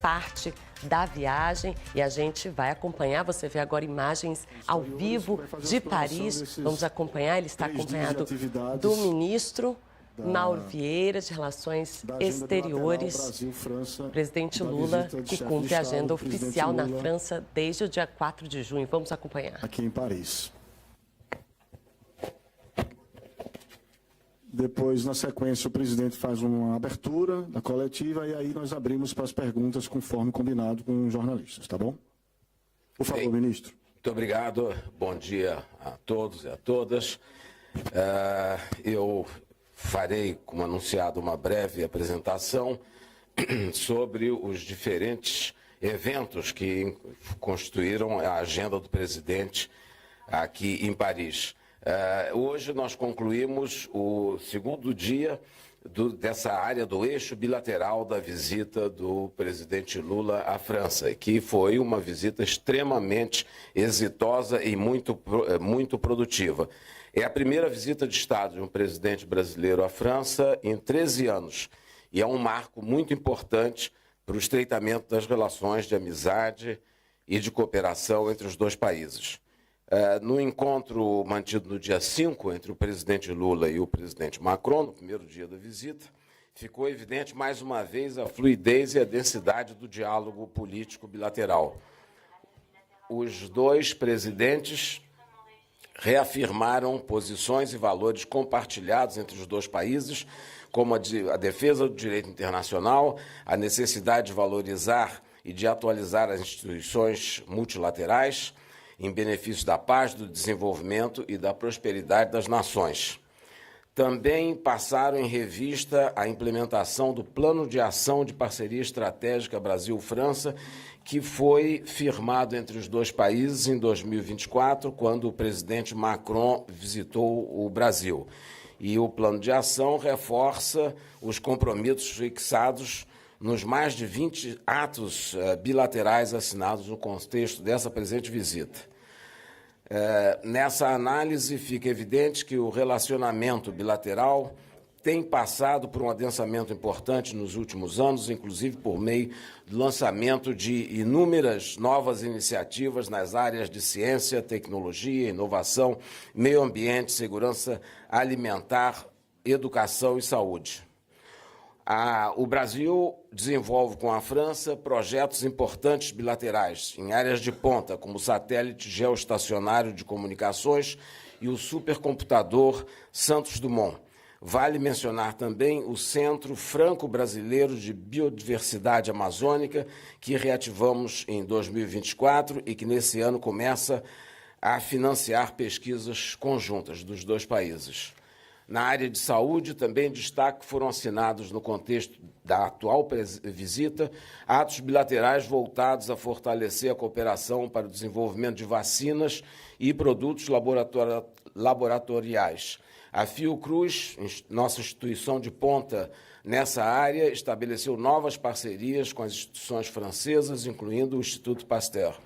parte da viagem e a gente vai acompanhar. Você vê agora imagens ao vivo de Paris. Vamos acompanhar, ele está acompanhado do ministro Mauro Vieira, de Relações Exteriores, presidente Lula, que cumpre a agenda oficial na França desde o dia 4 de junho. Vamos acompanhar. Aqui em Paris. Depois, na sequência, o presidente faz uma abertura da coletiva e aí nós abrimos para as perguntas conforme combinado com os jornalistas, tá bom? Por favor, ministro. Muito obrigado. Bom dia a todos e a todas. Eu farei, como anunciado, uma breve apresentação sobre os diferentes eventos que constituíram a agenda do presidente aqui em Paris. Hoje nós concluímos o segundo dia dessa área do eixo bilateral da visita do presidente Lula à França, que foi uma visita extremamente exitosa e muito produtiva. É a primeira visita de Estado de um presidente brasileiro à França em 13 anos e é um marco muito importante para o estreitamento das relações de amizade e de cooperação entre os dois países. No encontro mantido no dia 5 entre o presidente Lula e o presidente Macron, no primeiro dia da visita, ficou evidente mais uma vez a fluidez e a densidade do diálogo político bilateral. Os dois presidentes reafirmaram posições e valores compartilhados entre os dois países, como a defesa do direito internacional, a necessidade de valorizar e de atualizar as instituições multilaterais, em benefício da paz, do desenvolvimento e da prosperidade das nações. Também passaram em revista a implementação do Plano de Ação de Parceria Estratégica Brasil-França, que foi firmado entre os dois países em 2024, quando o presidente Macron visitou o Brasil. E o Plano de Ação reforça os compromissos fixados nos mais de 20 atos bilaterais assinados no contexto dessa presente visita. Nessa análise fica evidente que o relacionamento bilateral tem passado por um adensamento importante nos últimos anos, inclusive por meio do lançamento de inúmeras novas iniciativas nas áreas de ciência, tecnologia, inovação, meio ambiente, segurança alimentar, educação e saúde. O Brasil desenvolve com a França projetos importantes bilaterais em áreas de ponta, como o satélite geoestacionário de comunicações e o supercomputador Santos Dumont. Vale mencionar também o Centro Franco-Brasileiro de Biodiversidade Amazônica, que reativamos em 2024 e que nesse ano começa a financiar pesquisas conjuntas dos dois países. Na área de saúde, também destaque foram assinados, no contexto da atual visita, atos bilaterais voltados a fortalecer a cooperação para o desenvolvimento de vacinas e produtos laboratoriais. A Fiocruz, nossa instituição de ponta nessa área, estabeleceu novas parcerias com as instituições francesas, incluindo o Instituto Pasteur.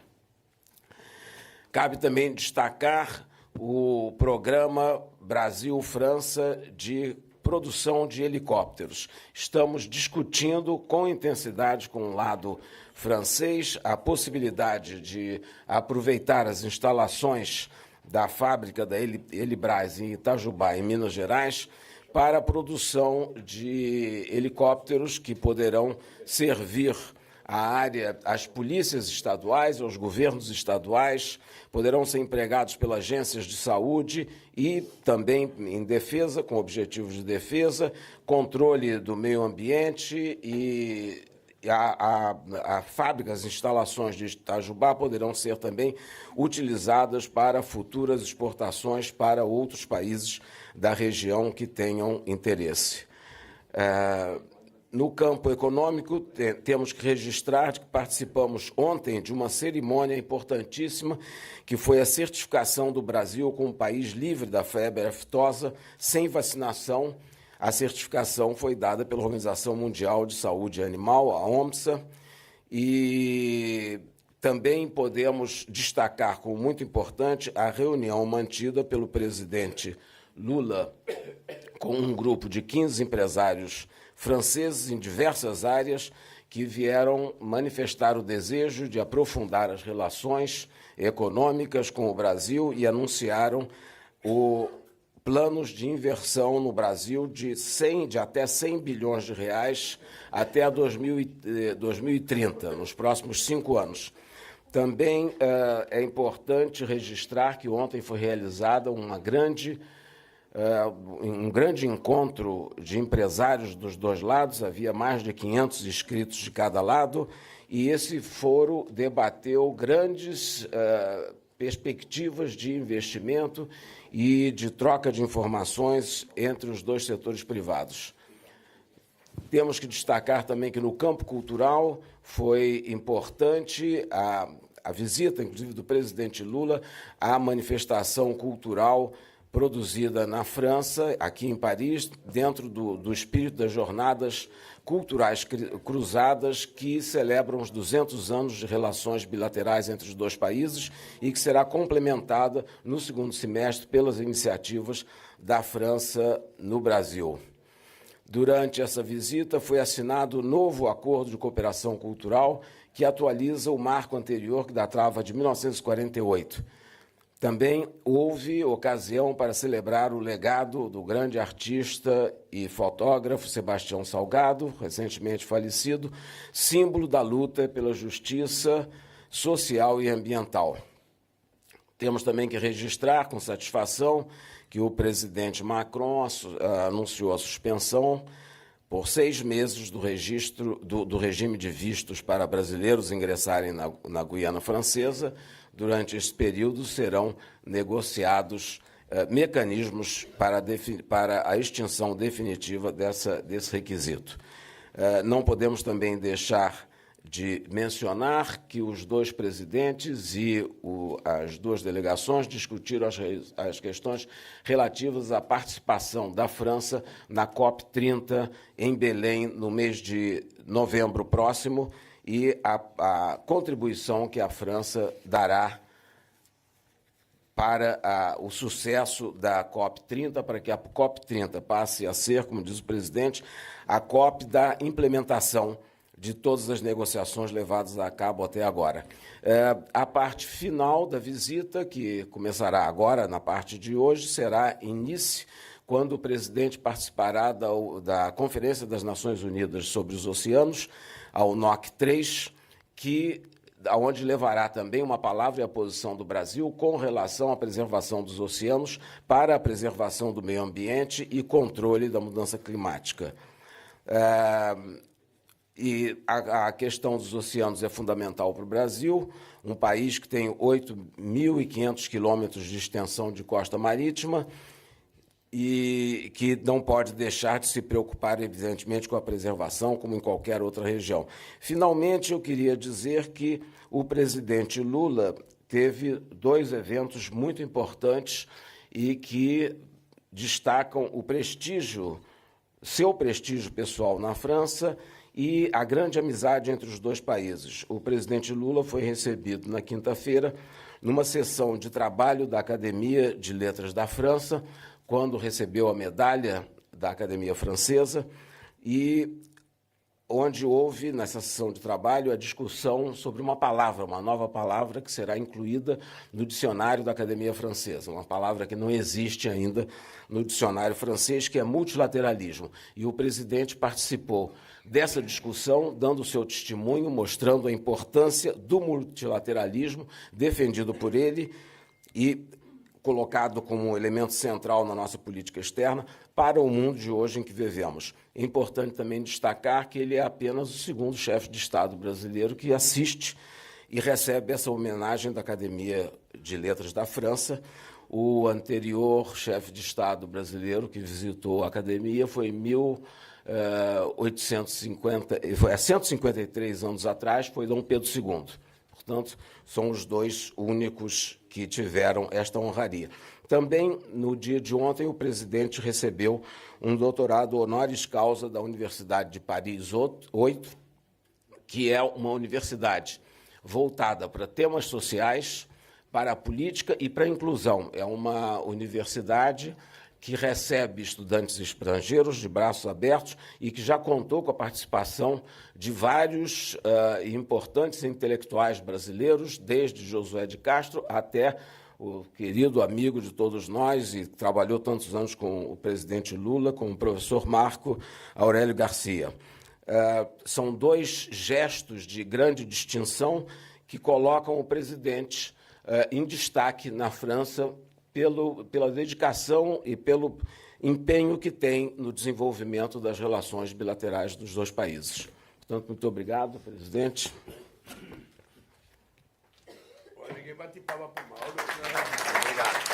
Cabe também destacar o programa Brasil-França de produção de helicópteros. Estamos discutindo com intensidade com o lado francês a possibilidade de aproveitar as instalações da fábrica da Helibras em Itajubá, em Minas Gerais, para a produção de helicópteros que poderão servir à área, às polícias estaduais, aos governos estaduais, poderão ser empregados pelas agências de saúde e também em defesa, com objetivos de defesa, controle do meio ambiente e a fábrica, as instalações de Itajubá poderão ser também utilizadas para futuras exportações para outros países da região que tenham interesse. No campo econômico, temos que registrar que participamos ontem de uma cerimônia importantíssima, que foi a certificação do Brasil como país livre da febre aftosa, sem vacinação. A certificação foi dada pela Organização Mundial de Saúde Animal, a OMSA, e também podemos destacar como muito importante a reunião mantida pelo presidente Lula com um grupo de 15 empresários franceses em diversas áreas que vieram manifestar o desejo de aprofundar as relações econômicas com o Brasil e anunciaram planos de inversão no Brasil de até 100 bilhões de reais até 2030, nos próximos 5 anos. Também é importante registrar que ontem foi realizada um grande encontro de empresários dos dois lados, havia mais de 500 inscritos de cada lado, e esse fórum debateu grandes perspectivas de investimento e de troca de informações entre os dois setores privados. Temos que destacar também que no campo cultural foi importante a visita, inclusive, do presidente Lula à manifestação cultural produzida na França, aqui em Paris, dentro do espírito das jornadas culturais cruzadas que celebram os 200 anos de relações bilaterais entre os dois países e que será complementada no segundo semestre pelas iniciativas da França no Brasil. Durante essa visita foi assinado o novo acordo de cooperação cultural que atualiza o marco anterior que datava de 1948. Também houve ocasião para celebrar o legado do grande artista e fotógrafo Sebastião Salgado, recentemente falecido, símbolo da luta pela justiça social e ambiental. Temos também que registrar com satisfação que o presidente Macron anunciou a suspensão por 6 meses do regime de vistos para brasileiros ingressarem na Guiana Francesa. Durante esse período serão negociados mecanismos para a extinção definitiva desse requisito. Não podemos também deixar de mencionar que os dois presidentes e as duas delegações discutiram as questões relativas à participação da França na COP30 em Belém no mês de novembro próximo e a contribuição que a França dará para o sucesso da COP30, para que a COP30 passe a ser, como diz o presidente, a COP da implementação de todas as negociações levadas a cabo até agora. A parte final da visita, que começará agora, na parte de hoje, será em Nice, quando o presidente participará da Conferência das Nações Unidas sobre os Oceanos, ao NOC 3, onde levará também uma palavra e a posição do Brasil com relação à preservação dos oceanos para a preservação do meio ambiente e controle da mudança climática. E a questão dos oceanos é fundamental para o Brasil, um país que tem 8.500 quilômetros de extensão de costa marítima e que não pode deixar de se preocupar, evidentemente, com a preservação, como em qualquer outra região. Finalmente, eu queria dizer que o presidente Lula teve 2 eventos muito importantes e que destacam o prestígio, seu prestígio pessoal na França e a grande amizade entre os dois países. O presidente Lula foi recebido na quinta-feira numa sessão de trabalho da Academia de Letras da França, quando recebeu a medalha da Academia Francesa, e onde houve, nessa sessão de trabalho, a discussão sobre uma nova palavra que será incluída no dicionário da Academia Francesa, uma palavra que não existe ainda no dicionário francês, que é multilateralismo. E o presidente participou dessa discussão, dando o seu testemunho, mostrando a importância do multilateralismo defendido por ele e colocado como um elemento central na nossa política externa para o mundo de hoje em que vivemos. É importante também destacar que ele é apenas o segundo chefe de Estado brasileiro que assiste e recebe essa homenagem da Academia de Letras da França. O anterior chefe de Estado brasileiro que visitou a Academia foi em 153 anos atrás, foi Dom Pedro II. Portanto, são os 2 únicos que tiveram esta honraria. Também, no dia de ontem, o presidente recebeu um doutorado honoris causa da Universidade de Paris 8, que é uma universidade voltada para temas sociais, para a política e para a inclusão. É uma universidade que recebe estudantes estrangeiros de braços abertos e que já contou com a participação de vários importantes intelectuais brasileiros, desde Josué de Castro até o querido amigo de todos nós e trabalhou tantos anos com o presidente Lula, como o professor Marco Aurélio Garcia. São dois gestos de grande distinção que colocam o presidente em destaque na França pela dedicação e pelo empenho que tem no desenvolvimento das relações bilaterais dos dois países. Portanto, muito obrigado, presidente. Ninguém bate palma para o Mauro. Obrigado.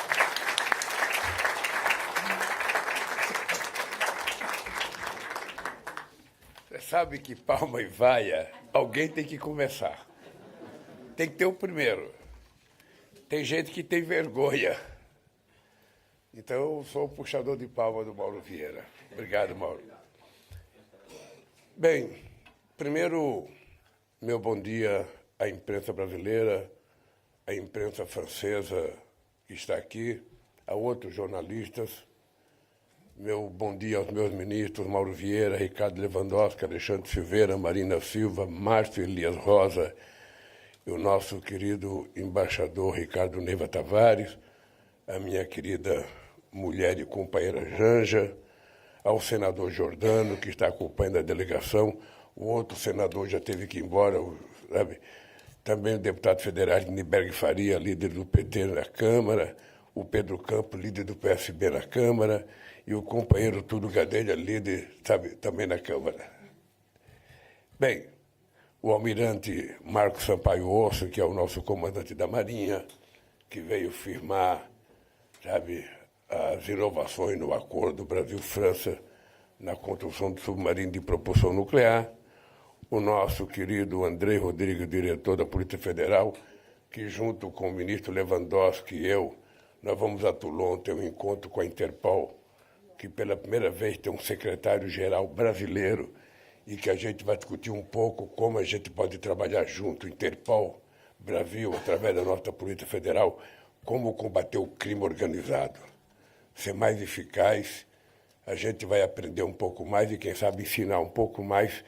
Você sabe que palma e vaia, alguém tem que começar. Tem que ter o primeiro. Tem gente que tem vergonha. Então, eu sou o puxador de palma do Mauro Vieira. Obrigado, Mauro. Bem, primeiro, meu bom dia à imprensa brasileira, à imprensa francesa que está aqui, a outros jornalistas. Meu bom dia aos meus ministros, Mauro Vieira, Ricardo Lewandowski, Alexandre Silveira, Marina Silva, Márcio Elias Rosa, e o nosso querido embaixador Ricardo Neiva Tavares, a minha querida mulher e companheira Janja, ao senador Giordano, que está acompanhando a delegação, o outro senador já teve que ir embora, sabe? Também o deputado federal Niberg Faria, líder do PT na Câmara, o Pedro Campos, líder do PSB na Câmara, e o companheiro Túlio Gadelha, líder, sabe, também na Câmara. Bem, o almirante Marcos Sampaio Osso, que é o nosso comandante da Marinha, que veio firmar, sabe, as inovações no acordo Brasil-França na construção do submarino de propulsão nuclear, o nosso querido André Rodrigues, diretor da Polícia Federal, que junto com o ministro Lewandowski e eu, nós vamos a Toulon ter um encontro com a Interpol, que pela primeira vez tem um secretário-geral brasileiro e que a gente vai discutir um pouco como a gente pode trabalhar junto, Interpol, Brasil, através da nossa Polícia Federal, como combater o crime organizado, ser mais eficaz. A gente vai aprender um pouco mais e, quem sabe, ensinar um pouco mais,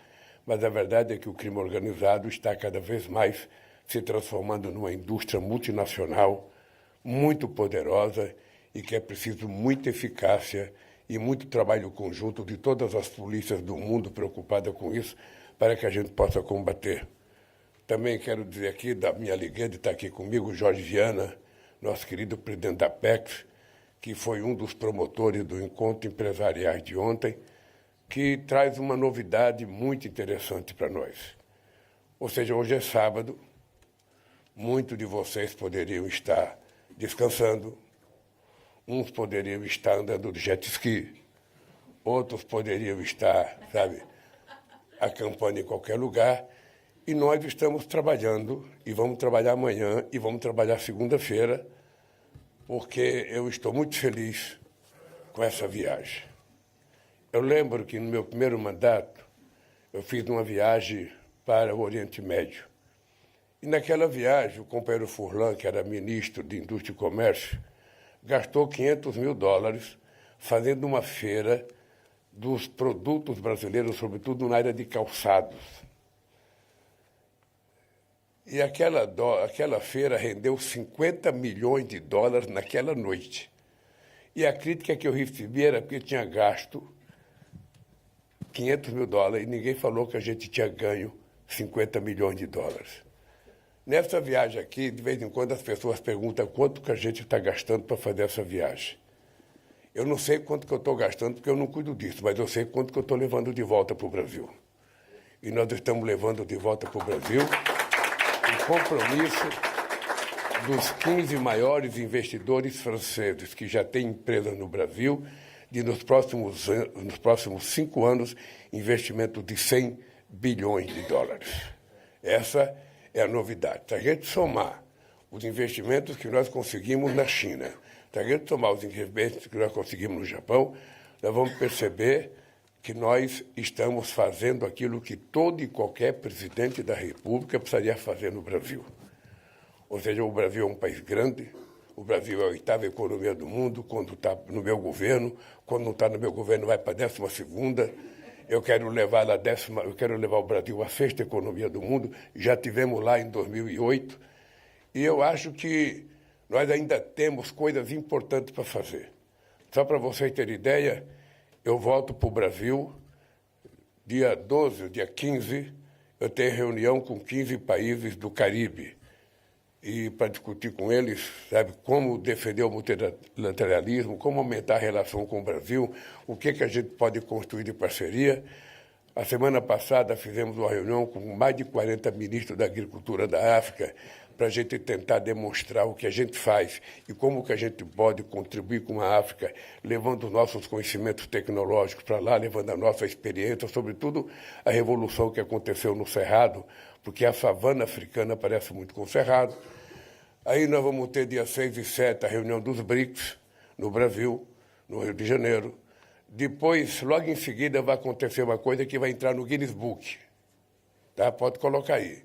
mas a verdade é que o crime organizado está cada vez mais se transformando numa indústria multinacional muito poderosa e que é preciso muita eficácia e muito trabalho conjunto de todas as polícias do mundo preocupadas com isso para que a gente possa combater. Também quero dizer aqui da minha alegria de estar aqui comigo, Jorge Viana, nosso querido presidente da Apex, que foi um dos promotores do encontro empresarial de ontem, que traz uma novidade muito interessante para nós. Ou seja, hoje é sábado, muitos de vocês poderiam estar descansando, uns poderiam estar andando de jet ski, outros poderiam estar, sabe, acampando em qualquer lugar, e nós estamos trabalhando, e vamos trabalhar amanhã, e vamos trabalhar segunda-feira, porque eu estou muito feliz com essa viagem. Eu lembro que no meu primeiro mandato, eu fiz uma viagem para o Oriente Médio. E naquela viagem, o companheiro Furlan, que era ministro de Indústria e Comércio, gastou $500 mil fazendo uma feira dos produtos brasileiros, sobretudo na área de calçados. E aquela feira rendeu $50 milhões naquela noite. E a crítica que eu recebi era porque tinha gasto $500 mil e ninguém falou que a gente tinha ganho $50 milhões. Nessa viagem aqui, de vez em quando as pessoas perguntam quanto que a gente está gastando para fazer essa viagem. Eu não sei quanto que eu estou gastando, porque eu não cuido disso, mas eu sei quanto que eu estou levando de volta para o Brasil. E nós estamos levando de volta para o Brasil o compromisso dos 15 maiores investidores franceses que já têm empresas no Brasil, de nos próximos 5 anos, investimento de $100 bilhões. Essa é a novidade. Se a gente somar os investimentos que nós conseguimos na China, se a gente somar os investimentos que nós conseguimos no Japão, nós vamos perceber que nós estamos fazendo aquilo que todo e qualquer presidente da República precisaria fazer no Brasil. Ou seja, o Brasil é um país grande, O Brasil é a 8ª economia do mundo, quando está no meu governo. Quando não está no meu governo, vai para a 12ª. Eu quero levar o Brasil à 6ª economia do mundo. Já tivemos lá em 2008. E eu acho que nós ainda temos coisas importantes para fazer. Só para vocês terem ideia, eu volto para o Brasil, dia 12, dia 15, eu tenho reunião com 15 países do Caribe. E para discutir com eles, sabe, como defender o multilateralismo, como aumentar a relação com o Brasil, o que a gente pode construir de parceria. A semana passada fizemos uma reunião com mais de 40 ministros da agricultura da África para a gente tentar demonstrar o que a gente faz e como que a gente pode contribuir com a África, levando os nossos conhecimentos tecnológicos para lá, levando a nossa experiência, sobretudo a revolução que aconteceu no Cerrado, porque a savana africana parece muito com o Cerrado. Aí nós vamos ter dia 6 e 7 a reunião dos BRICS, no Brasil, no Rio de Janeiro. Depois, logo em seguida, vai acontecer uma coisa que vai entrar no Guinness Book. Tá? Pode colocar aí.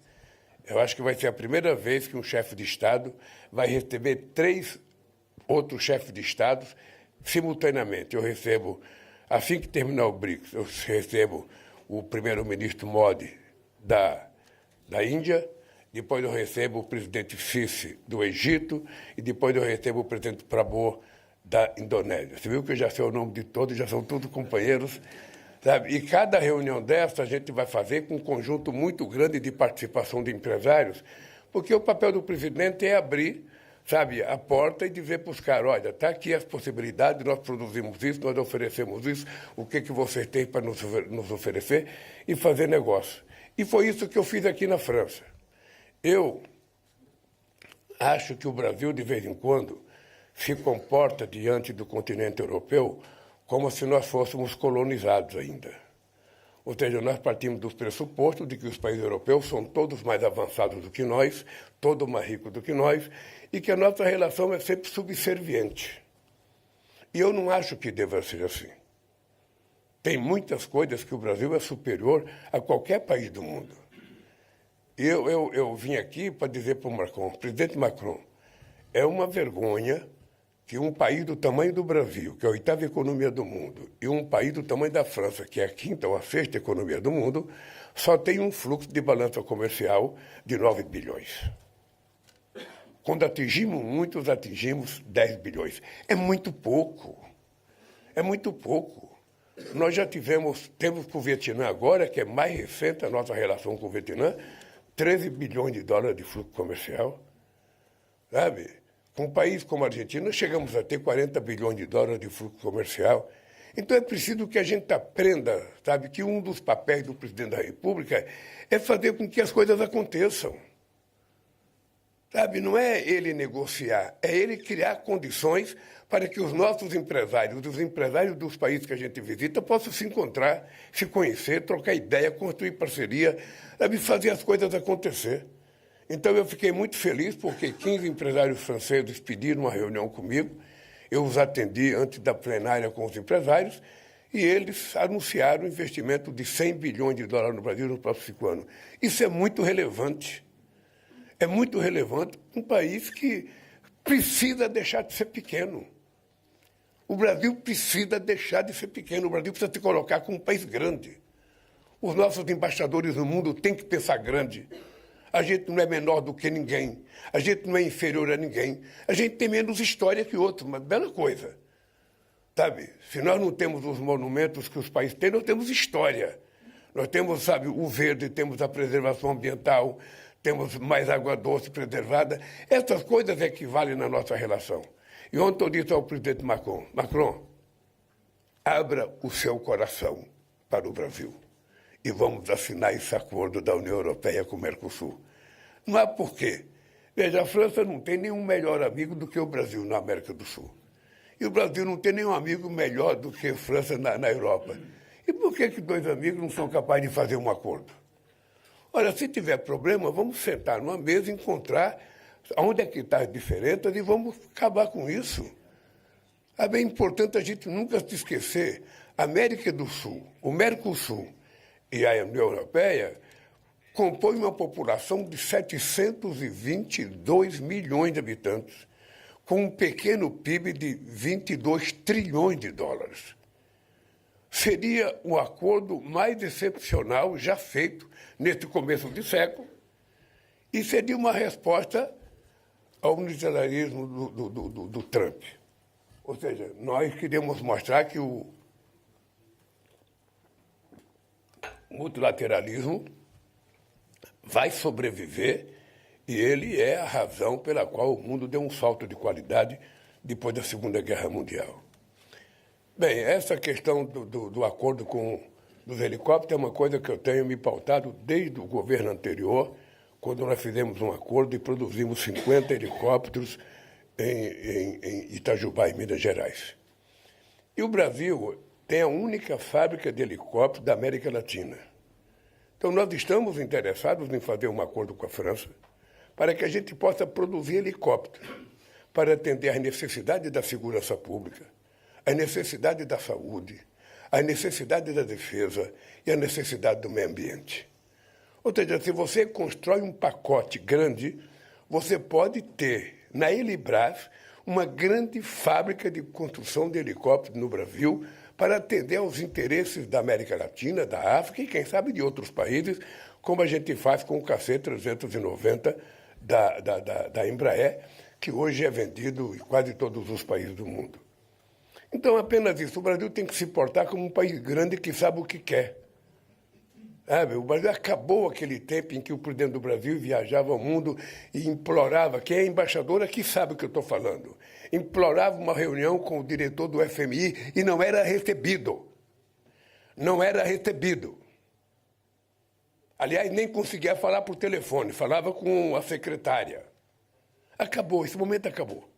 Eu acho que vai ser a primeira vez que um chefe de Estado vai receber 3 outros chefes de Estado simultaneamente. Eu recebo, assim que terminar o BRICS, eu recebo o primeiro-ministro Modi da Índia, depois eu recebo o presidente Sisi do Egito e depois eu recebo o presidente Prabowo da Indonésia. Você viu que eu já sei o nome de todos, já são todos companheiros, sabe? E cada reunião dessa a gente vai fazer com um conjunto muito grande de participação de empresários, porque o papel do presidente é abrir, sabe, a porta e dizer para os caras, olha, está aqui as possibilidades, nós produzimos isso, nós oferecemos isso, o que vocês têm para nos oferecer e fazer negócio. E foi isso que eu fiz aqui na França. Eu acho que o Brasil, de vez em quando, se comporta diante do continente europeu como se nós fôssemos colonizados ainda. Ou seja, nós partimos do pressuposto de que os países europeus são todos mais avançados do que nós, todos mais ricos do que nós, e que a nossa relação é sempre subserviente. E eu não acho que deva ser assim. Tem muitas coisas que o Brasil é superior a qualquer país do mundo. Eu vim aqui para dizer para o Macron, presidente Macron, é uma vergonha que um país do tamanho do Brasil, que é a 8ª economia do mundo, e um país do tamanho da França, que é a 5ª ou a 6ª economia do mundo, só tem um fluxo de balança comercial de 9 bilhões. Quando atingimos muitos, atingimos 10 bilhões. É muito pouco. É muito pouco. Nós já temos com o Vietnã agora, que é mais recente a nossa relação com o Vietnã, 13 bilhões de dólares de fluxo comercial. Sabe? Com um país como a Argentina, chegamos a ter 40 bilhões de dólares de fluxo comercial. Então é preciso que a gente aprenda, sabe, que um dos papéis do presidente da República é fazer com que as coisas aconteçam. Sabe, não é ele negociar, é ele criar condições para que os nossos empresários, os empresários dos países que a gente visita, possam se encontrar, se conhecer, trocar ideia, construir parceria, sabe, fazer as coisas acontecer. Então eu fiquei muito feliz porque 15 empresários franceses pediram uma reunião comigo, eu os atendi antes da plenária com os empresários e eles anunciaram um investimento de 100 bilhões de dólares no Brasil nos próximos 5 anos. Isso é muito relevante. É muito relevante para um país que precisa deixar de ser pequeno. O Brasil precisa deixar de ser pequeno. O Brasil precisa se colocar como um país grande. Os nossos embaixadores no mundo têm que pensar grande. A gente não é menor do que ninguém. A gente não é inferior a ninguém. A gente tem menos história que outros, mas bela coisa. Sabe, se nós não temos os monumentos que os países têm, nós temos história. Nós temos, sabe, o verde, temos a preservação ambiental, temos mais água doce preservada. Essas coisas é que valem na nossa relação. E ontem eu disse ao presidente Macron, abra o seu coração para o Brasil e vamos assinar esse acordo da União Europeia com o Mercosul. Não há porquê. Veja, a França não tem nenhum melhor amigo do que o Brasil na América do Sul. E o Brasil não tem nenhum amigo melhor do que a França na Europa. E por que 2 amigos não são capazes de fazer um acordo? Olha, se tiver problema, vamos sentar numa mesa e encontrar onde é que estão as diferenças e vamos acabar com isso. É bem importante a gente nunca se esquecer, a América do Sul, o Mercosul e a União Europeia compõem uma população de 722 milhões de habitantes, com um pequeno PIB de 22 trilhões de dólares. Seria o acordo mais excepcional já feito neste começo de século e seria uma resposta ao unilateralismo do Trump. Ou seja, nós queremos mostrar que o multilateralismo vai sobreviver e ele é a razão pela qual o mundo deu um salto de qualidade depois da Segunda Guerra Mundial. Bem, essa questão do acordo dos helicópteros é uma coisa que eu tenho me pautado desde o governo anterior, quando nós fizemos um acordo e produzimos 50 helicópteros em Itajubá, em Minas Gerais. E o Brasil tem a única fábrica de helicópteros da América Latina. Então, nós estamos interessados em fazer um acordo com a França para que a gente possa produzir helicópteros para atender às necessidades da segurança pública, às necessidades da saúde, às necessidades da defesa e às necessidades do meio ambiente. Ou seja, se você constrói um pacote grande, você pode ter na Helibras uma grande fábrica de construção de helicópteros no Brasil para atender aos interesses da América Latina, da África e, quem sabe, de outros países, como a gente faz com o KC-390 da Embraer, que hoje é vendido em quase todos os países do mundo. Então, apenas isso. O Brasil tem que se portar como um país grande que sabe o que quer. O Brasil acabou aquele tempo em que o presidente do Brasil viajava ao mundo e implorava, quem é embaixador aqui sabe o que eu estou falando, implorava uma reunião com o diretor do FMI e não era recebido. Não era recebido. Aliás, nem conseguia falar por telefone, falava com a secretária. Acabou, esse momento acabou.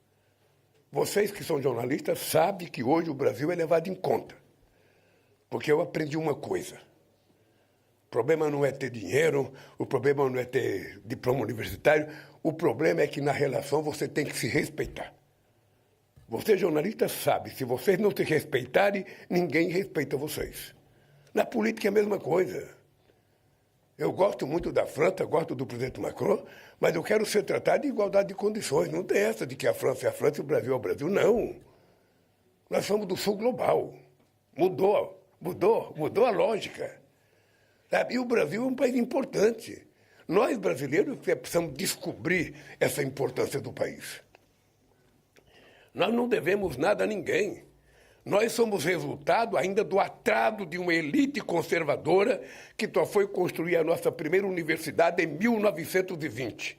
Vocês que são jornalistas sabem que hoje o Brasil é levado em conta. Porque eu aprendi uma coisa. O problema não é ter dinheiro, o problema não é ter diploma universitário, o problema é que na relação você tem que se respeitar. Vocês jornalistas sabem, se vocês não se respeitarem, ninguém respeita vocês. Na política é a mesma coisa. Eu gosto muito da França, gosto do presidente Macron, mas eu quero ser tratado de igualdade de condições. Não tem essa de que a França é a França e o Brasil é o Brasil. Não. Nós somos do sul global. Mudou a lógica. Sabe? E o Brasil é um país importante. Nós, brasileiros, precisamos descobrir essa importância do país. Nós não devemos nada a ninguém. Nós somos resultado ainda do atraso de uma elite conservadora que só foi construir a nossa primeira universidade em 1920.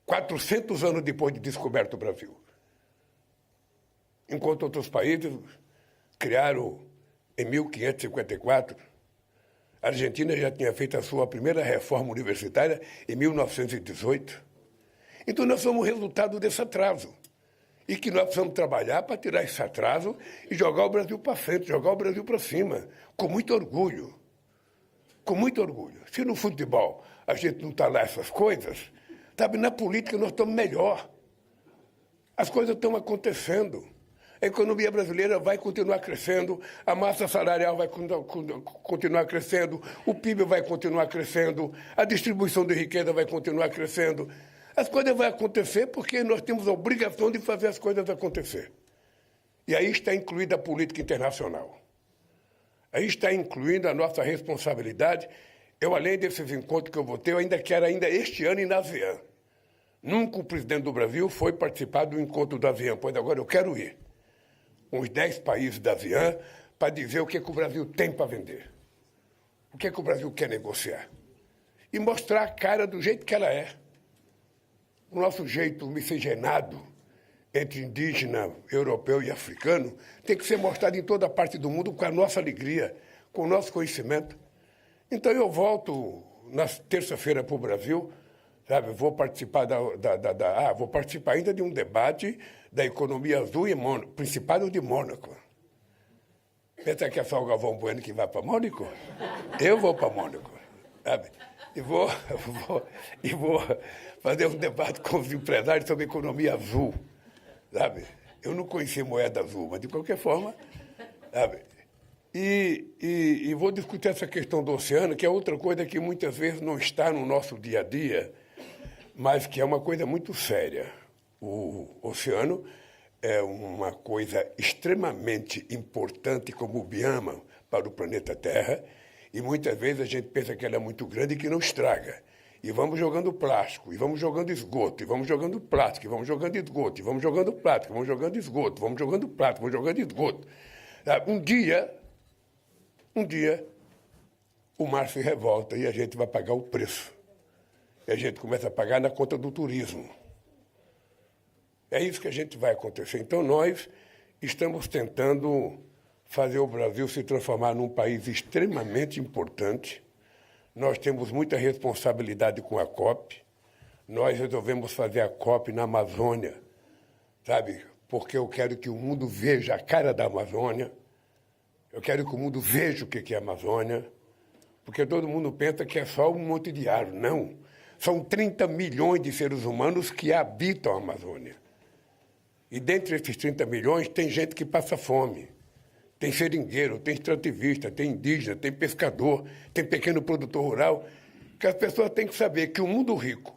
400 anos depois de descoberto o Brasil. Enquanto outros países criaram em 1554, a Argentina já tinha feito a sua primeira reforma universitária em 1918. Então nós somos resultado desse atraso. E que nós precisamos trabalhar para tirar esse atraso e jogar o Brasil para frente, jogar o Brasil para cima, com muito orgulho. Com muito orgulho. Se no futebol a gente não está lá essas coisas, sabe, na política nós estamos melhor. As coisas estão acontecendo. A economia brasileira vai continuar crescendo, a massa salarial vai continuar crescendo, o PIB vai continuar crescendo, a distribuição de riqueza vai continuar crescendo. As coisas vão acontecer porque nós temos a obrigação de fazer as coisas acontecer. E aí está incluída a política internacional. Aí está incluindo a nossa responsabilidade. Eu, além desses encontros que eu vou ter, eu ainda quero este ano ir na ASEAN. Nunca o presidente do Brasil foi participar do encontro da ASEAN, pois agora eu quero ir. Uns 10 países da ASEAN para dizer o que o Brasil tem para vender. O que o Brasil quer negociar. E mostrar a cara do jeito que ela é. O nosso jeito miscigenado entre indígena, europeu e africano tem que ser mostrado em toda parte do mundo com a nossa alegria, com o nosso conhecimento. Então eu volto na terça-feira para o Brasil, sabe? Vou participar vou participar ainda de um debate da economia azul em Principado de Mônaco. Pensa que é só o Galvão Bueno que vai para Mônaco? Eu vou para Mônaco, sabe? E vou fazer um debate com os empresários sobre economia azul, sabe? Eu não conhecia moeda azul, mas de qualquer forma, sabe? E vou discutir essa questão do oceano, que é outra coisa que muitas vezes não está no nosso dia a dia, mas que é uma coisa muito séria. o oceano é uma coisa extremamente importante como bioma para o planeta Terra, e muitas vezes a gente pensa que ela é muito grande e que não estraga. E vamos jogando plástico, e vamos jogando esgoto, e vamos jogando plástico, e vamos jogando esgoto, e vamos jogando plástico, vamos jogando esgoto, vamos jogando plástico, vamos jogando esgoto. Um dia, o mar se revolta e a gente vai pagar o preço. E a gente começa a pagar na conta do turismo. É isso que a gente vai acontecer. Então, nós estamos tentando fazer o Brasil se transformar num país extremamente importante. Nós temos muita responsabilidade com a COP. Nós resolvemos fazer a COP na Amazônia, sabe? Porque eu quero que o mundo veja a cara da Amazônia. Eu quero que o mundo veja o que é a Amazônia. Porque todo mundo pensa que é só um monte de árvore. Não. São 30 milhões de seres humanos que habitam a Amazônia. E dentre esses 30 milhões tem gente que passa fome. Tem seringueiro, tem extrativista, tem indígena, tem pescador, tem pequeno produtor rural. Que as pessoas têm que saber que o mundo rico,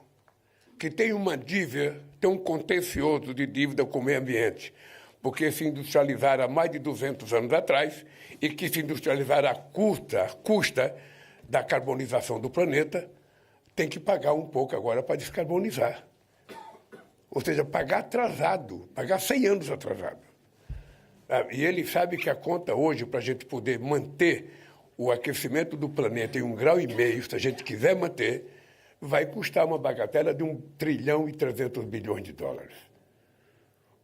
que tem uma dívida, tem um contencioso de dívida com o meio ambiente, porque se industrializaram há mais de 200 anos atrás e que se industrializaram à custa da carbonização do planeta, tem que pagar um pouco agora para descarbonizar. Ou seja, pagar atrasado, pagar 100 anos atrasado. E ele sabe que a conta hoje, para a gente poder manter o aquecimento do planeta em 1,5 graus, se a gente quiser manter, vai custar uma bagatela de 1 trilhão e 300 bilhões de dólares.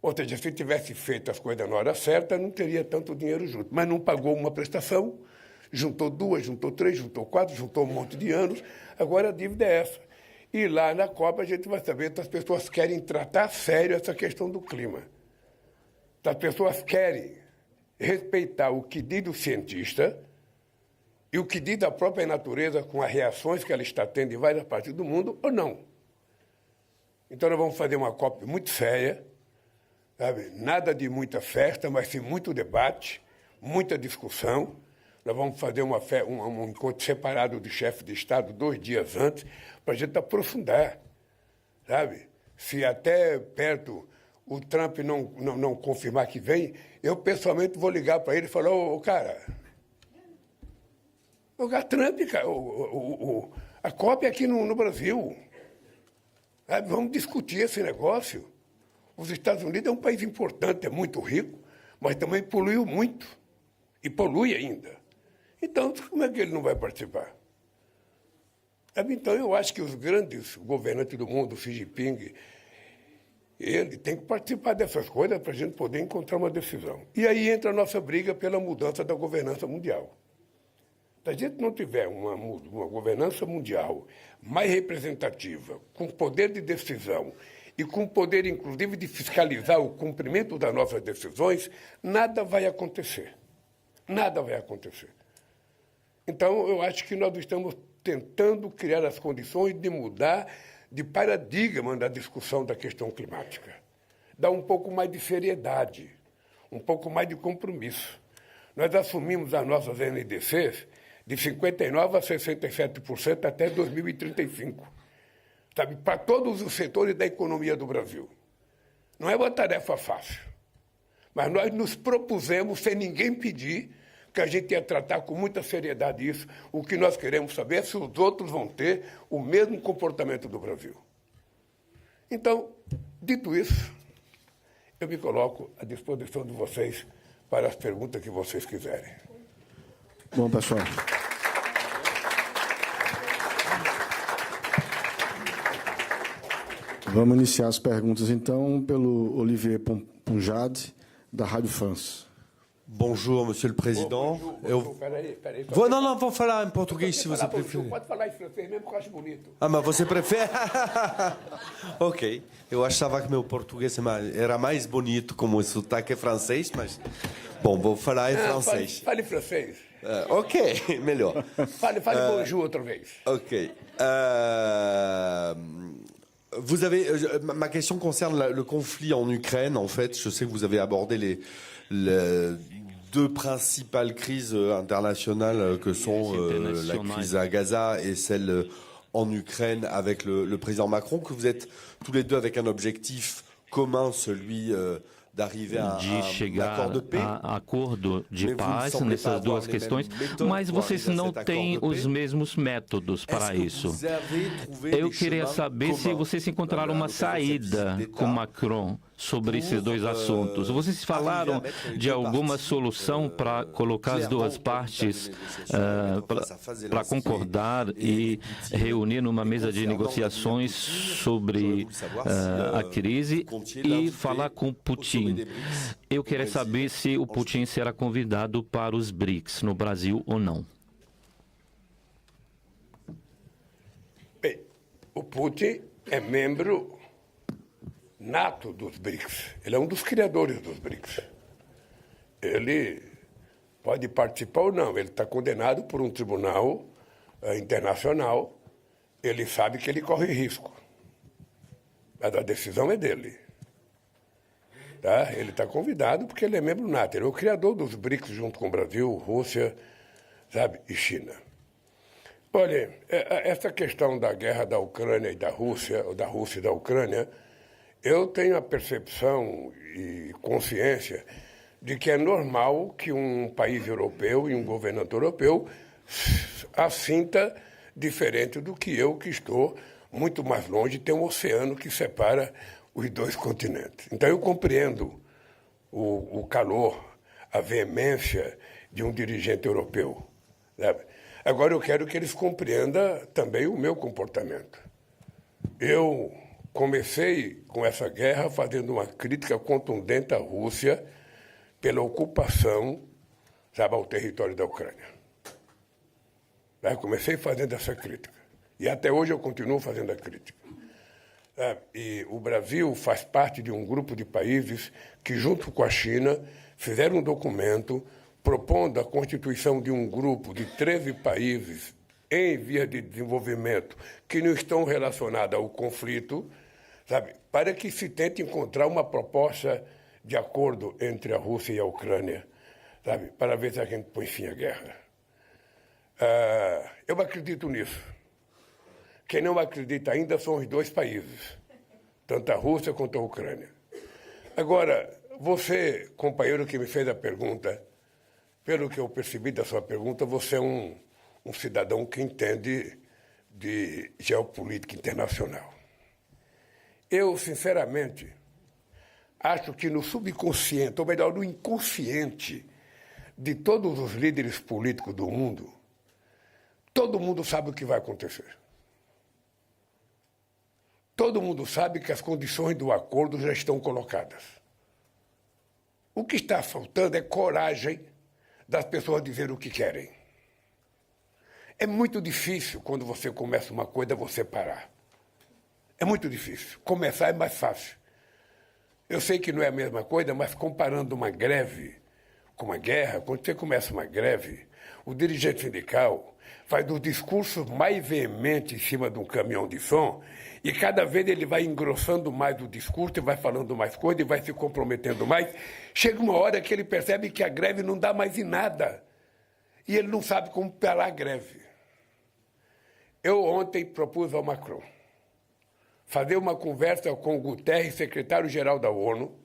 Ou seja, se tivesse feito as coisas na hora certa, não teria tanto dinheiro junto. Mas não pagou uma prestação, juntou 2, juntou 3, juntou 4, juntou um monte de anos, agora a dívida é essa. E lá na Copa a gente vai saber se as pessoas querem tratar a sério essa questão do clima. As pessoas querem respeitar o que diz o cientista e o que diz a própria natureza com as reações que ela está tendo em várias partes do mundo ou não. Então nós vamos fazer uma COP muito séria, sabe? Nada de muita festa, mas sim muito debate, muita discussão. Nós vamos fazer um encontro separado de chefes de Estado 2 dias antes para a gente aprofundar, sabe? Se até perto o Trump não confirmar que vem, eu pessoalmente vou ligar para ele e falar, cara, Trump, cara, a COP é aqui no Brasil. Sabe? Vamos discutir esse negócio. Os Estados Unidos é um país importante, é muito rico, mas também poluiu muito. E polui ainda. Então, como é que ele não vai participar? Então, eu acho que os grandes governantes do mundo, Xi Jinping, ele tem que participar dessas coisas para a gente poder encontrar uma decisão. E aí entra a nossa briga pela mudança da governança mundial. Se a gente não tiver uma governança mundial mais representativa, com poder de decisão e com poder, inclusive, de fiscalizar o cumprimento das nossas decisões, nada vai acontecer. Nada vai acontecer. Então, eu acho que nós estamos tentando criar as condições de mudar de paradigma da discussão da questão climática. Dar um pouco mais de seriedade, um pouco mais de compromisso. Nós assumimos as nossas NDCs de 59% a 67% até 2035. Sabe, para todos os setores da economia do Brasil. Não é uma tarefa fácil. Mas nós nos propusemos, sem ninguém pedir, que a gente ia tratar com muita seriedade isso. O que nós queremos saber é se os outros vão ter o mesmo comportamento do Brasil. Então, dito isso, eu me coloco à disposição de vocês para as perguntas que vocês quiserem. Bom, pessoal. Vamos iniciar as perguntas, então, pelo Olivier Punjade, da Rádio France. Bonjour, Monsieur le Président. Peraí. Não, vou falar em português se você preferir. Pode falar em francês mesmo, que eu acho bonito. Ah, mas você prefere? Ok. Eu achava que meu português era mais bonito como o sotaque francês, mas... Bom, vou falar em francês. Fale francês. Ok, melhor. Fale bonjour outra vez. Ok. Ma question concerne le conflit en Ukraine. En fait, je sais que vous avez abordé les deux principales crises internationales que sont la crise à Gaza et celle en Ukraine avec le président Macron, que vous êtes tous les deux avec un objectif commun, celui d'arriver à de un chegar accord de paix. a acordo de paz nessas duas questões, mas vocês não têm os mesmos métodos para isso. Eu queria saber se vocês encontraram uma saída com Macron sobre esses dois assuntos. Vocês falaram de alguma solução para colocar as duas partes para concordar e reunir numa mesa de negociações sobre a crise e falar com Putin. Eu queria saber se o Putin será convidado para os BRICS no Brasil ou não. Bem, o Putin é membro nato dos BRICS. Ele é um dos criadores dos BRICS. Ele pode participar ou não. Ele está condenado por um tribunal internacional. Ele sabe que ele corre risco. Mas a decisão é dele. Tá? Ele está convidado porque ele é membro nato. Ele é o criador dos BRICS junto com o Brasil, Rússia, sabe, e China. Olha, essa questão da guerra da Ucrânia e da Rússia, ou da Rússia e da Ucrânia, eu tenho a percepção e consciência de que é normal que um país europeu e um governante europeu assinta diferente do que eu, que estou muito mais longe, tem um oceano que separa os dois continentes. Então, eu compreendo o calor, a veemência de um dirigente europeu. Sabe? Agora, eu quero que eles compreendam também o meu comportamento. Eu comecei com essa guerra fazendo uma crítica contundente à Rússia pela ocupação, sabe, ao território da Ucrânia. Eu comecei fazendo essa crítica. E até hoje eu continuo fazendo a crítica. E o Brasil faz parte de um grupo de países que, junto com a China, fizeram um documento propondo a constituição de um grupo de 13 países em vias de desenvolvimento que não estão relacionados ao conflito, sabe, para que se tente encontrar uma proposta de acordo entre a Rússia e a Ucrânia, sabe, para ver se a gente põe fim à guerra. Eu acredito nisso. Quem não acredita ainda são os dois países, tanto a Rússia quanto a Ucrânia. Agora, você, companheiro que me fez a pergunta, pelo que eu percebi da sua pergunta, você é um cidadão que entende de geopolítica internacional. Eu, sinceramente, acho que no subconsciente, ou melhor, no inconsciente de todos os líderes políticos do mundo, todo mundo sabe o que vai acontecer. Todo mundo sabe que as condições do acordo já estão colocadas. O que está faltando é coragem das pessoas dizer o que querem. É muito difícil, quando você começa uma coisa, você parar. É muito difícil. Começar é mais fácil. Eu sei que não é a mesma coisa, mas comparando uma greve com uma guerra, quando você começa uma greve, o dirigente sindical faz os discursos mais veementes em cima de um caminhão de som e cada vez ele vai engrossando mais o discurso e vai falando mais coisa e vai se comprometendo mais. Chega uma hora que ele percebe que a greve não dá mais em nada e ele não sabe como parar a greve. Eu ontem propus ao Macron fazer uma conversa com o Guterres, secretário-geral da ONU,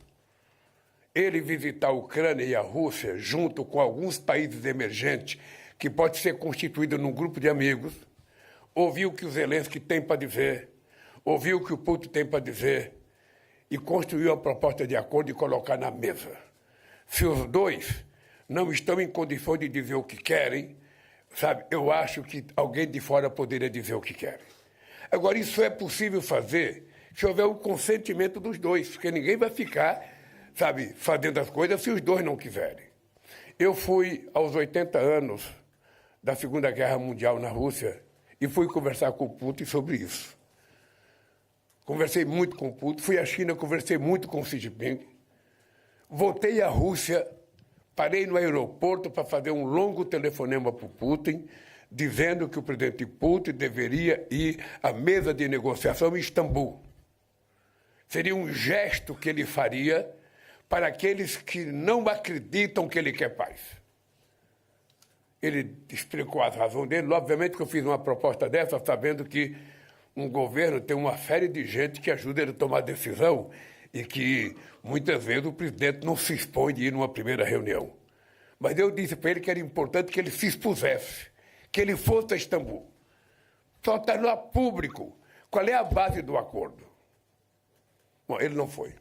ele visitar a Ucrânia e a Rússia junto com alguns países emergentes que pode ser constituído num grupo de amigos, ouvir o que o Zelensky tem para dizer, ouvir o que o Putin tem para dizer e construir uma proposta de acordo e colocar na mesa. Se os dois não estão em condições de dizer o que querem, sabe, eu acho que alguém de fora poderia dizer o que querem. Agora, isso é possível fazer se houver o consentimento dos dois, porque ninguém vai ficar, sabe, fazendo as coisas se os dois não quiserem. Eu fui aos 80 anos da Segunda Guerra Mundial na Rússia e fui conversar com o Putin sobre isso. Conversei muito com o Putin, fui à China, conversei muito com o Xi Jinping, voltei à Rússia, parei no aeroporto para fazer um longo telefonema para o Putin, dizendo que o presidente Putin deveria ir à mesa de negociação em Istambul. Seria um gesto que ele faria para aqueles que não acreditam que ele quer paz. Ele explicou as razões dele. Obviamente que eu fiz uma proposta dessa, sabendo que um governo tem uma série de gente que ajuda ele a tomar decisão e que muitas vezes o presidente não se expõe de ir numa primeira reunião. Mas eu disse para ele que era importante que ele se expusesse, que ele fosse a Istambul. Só está no público. Qual é a base do acordo? Bom, ele não foi.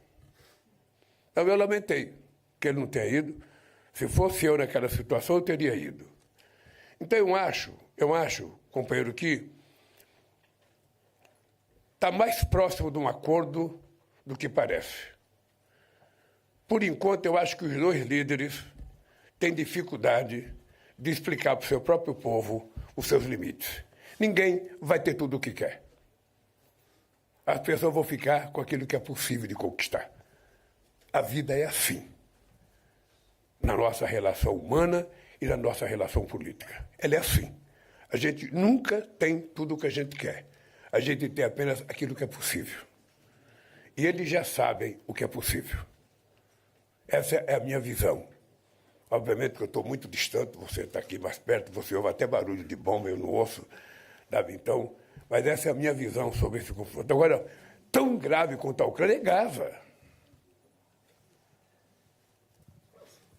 Então eu lamentei que ele não tenha ido. Se fosse eu naquela situação, eu teria ido. Então eu acho, companheiro, que está mais próximo de um acordo do que parece. Por enquanto, eu acho que os dois líderes têm dificuldade de explicar para o seu próprio povo os seus limites. Ninguém vai ter tudo o que quer. As pessoas vão ficar com aquilo que é possível de conquistar. A vida é assim, na nossa relação humana e na nossa relação política. Ela é assim. A gente nunca tem tudo o que a gente quer. A gente tem apenas aquilo que é possível. E eles já sabem o que é possível. Essa é a minha visão. Obviamente que eu estou muito distante, você está aqui mais perto, você ouve até barulho de bomba, eu não ouço. Sabe? Então, mas essa é a minha visão sobre esse confronto. Agora, tão grave quanto a Ucrânia é Gaza.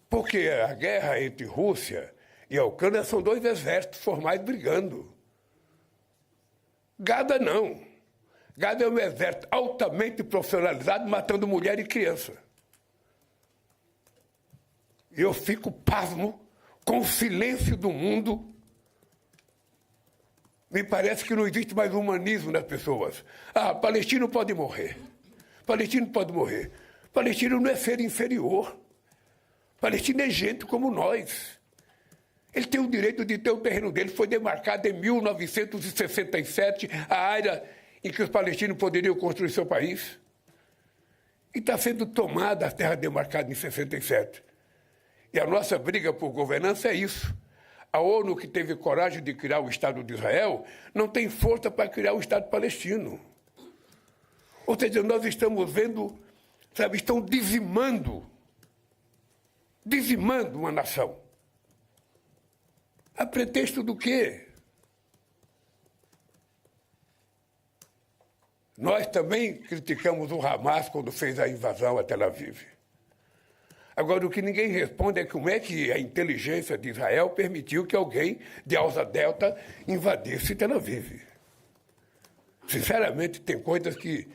Porque a guerra entre Rússia e a Ucrânia são dois exércitos formais brigando. Gaza não. Gaza é um exército altamente profissionalizado matando mulher e criança. Eu fico pasmo com o silêncio do mundo. Me parece que não existe mais humanismo nas pessoas. Ah, palestino pode morrer. Palestino pode morrer. Palestino não é ser inferior. Palestino é gente como nós. Ele tem o direito de ter o terreno dele. Foi demarcado em 1967 a área em que os palestinos poderiam construir seu país. E está sendo tomada a terra demarcada em 67. E a nossa briga por governança é isso. A ONU, que teve coragem de criar o Estado de Israel, não tem força para criar o Estado palestino. Ou seja, nós estamos vendo, sabe, estão dizimando uma nação. A pretexto do quê? Nós também criticamos o Hamas quando fez a invasão a Tel Aviv. Agora, o que ninguém responde é como é que a inteligência de Israel permitiu que alguém de Asa Delta invadisse Tel Aviv. Sinceramente, tem coisas que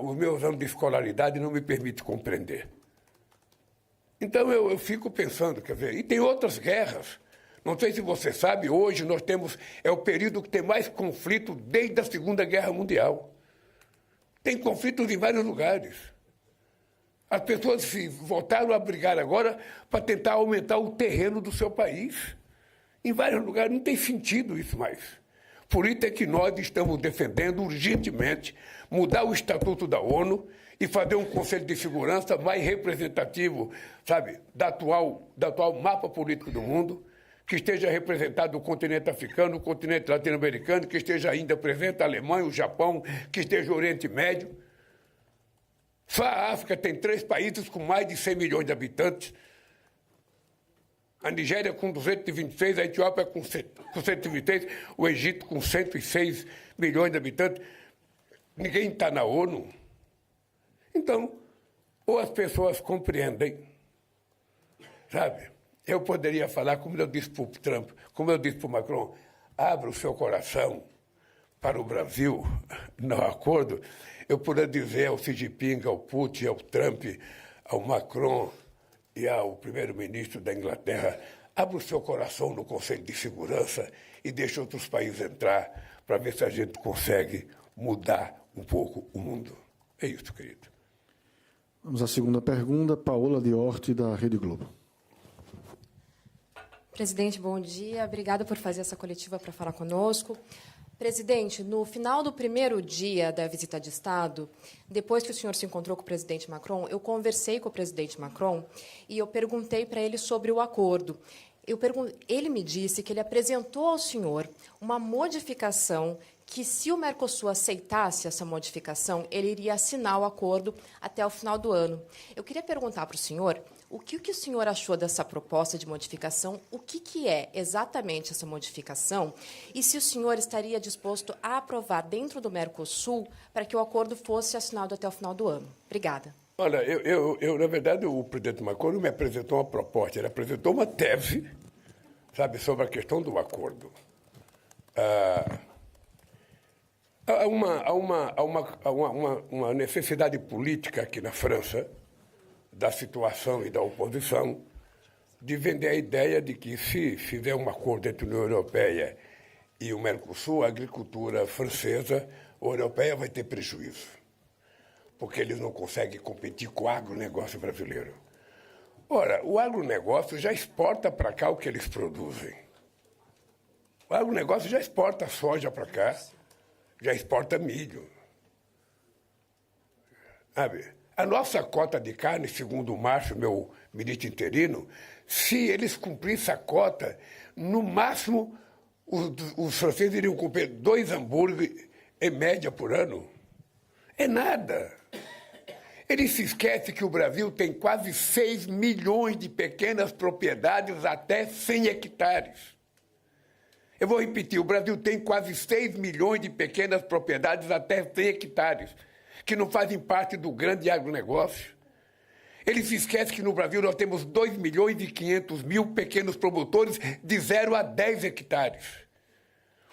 os meus anos de escolaridade não me permitem compreender. Então, eu fico pensando, quer ver, e tem outras guerras. Não sei se você sabe, hoje nós temos, é o período que tem mais conflito desde a Segunda Guerra Mundial. Tem conflitos em vários lugares. As pessoas se voltaram a brigar agora para tentar aumentar o terreno do seu país. Em vários lugares não tem sentido isso mais. Por isso é que nós estamos defendendo urgentemente mudar o Estatuto da ONU e fazer um Conselho de Segurança mais representativo, sabe, do atual mapa político do mundo, que esteja representado o continente africano, o continente latino-americano, que esteja ainda presente a Alemanha, o Japão, que esteja o Oriente Médio. Só a África tem 3 países com mais de 100 milhões de habitantes. A Nigéria com 226, a Etiópia com 126, o Egito com 106 milhões de habitantes. Ninguém está na ONU. Então, ou as pessoas compreendem, sabe? Eu poderia falar, como eu disse para o Trump, como eu disse para o Macron, abra o seu coração para o Brasil no acordo. Eu poderia dizer ao Xi Jinping, ao Putin, ao Trump, ao Macron e ao primeiro-ministro da Inglaterra, abra o seu coração no Conselho de Segurança e deixe outros países entrar para ver se a gente consegue mudar um pouco o mundo. É isso, querido. Vamos à segunda pergunta, Paola Diorti, da Rede Globo. Presidente, bom dia. Obrigada por fazer essa coletiva para falar conosco. Presidente, no final do primeiro dia da visita de Estado, depois que o senhor se encontrou com o presidente Macron, eu conversei com o presidente Macron e eu perguntei para ele sobre o acordo. Ele me disse que ele apresentou ao senhor uma modificação que se o Mercosul aceitasse essa modificação, ele iria assinar o acordo até o final do ano. Eu queria perguntar para o senhor o que o senhor achou dessa proposta de modificação, o que é exatamente essa modificação e se o senhor estaria disposto a aprovar dentro do Mercosul para que o acordo fosse assinado até o final do ano. Obrigada. Olha, na verdade, o presidente Macron não me apresentou uma proposta, ele apresentou uma tese, sabe, sobre a questão do acordo. Há uma necessidade política aqui na França, da situação e da oposição, de vender a ideia de que, se fizer um acordo entre a União Europeia e o Mercosul, a agricultura francesa ou europeia vai ter prejuízo, porque eles não conseguem competir com o agronegócio brasileiro. Ora, o agronegócio já exporta para cá o que eles produzem. O agronegócio já exporta soja para cá, já exporta milho. Sabe? A nossa cota de carne, segundo o Márcio, meu ministro interino, se eles cumprissem a cota, no máximo os franceses iriam comer 2 hambúrgueres em média por ano. É nada. Eles se esquecem que o Brasil tem quase 6 milhões de pequenas propriedades até 100 hectares. Eu vou repetir, o Brasil tem quase 6 milhões de pequenas propriedades até 100 hectares, que não fazem parte do grande agronegócio. Eles se esquecem que no Brasil nós temos 2.500.000 pequenos produtores de 0 a 10 hectares.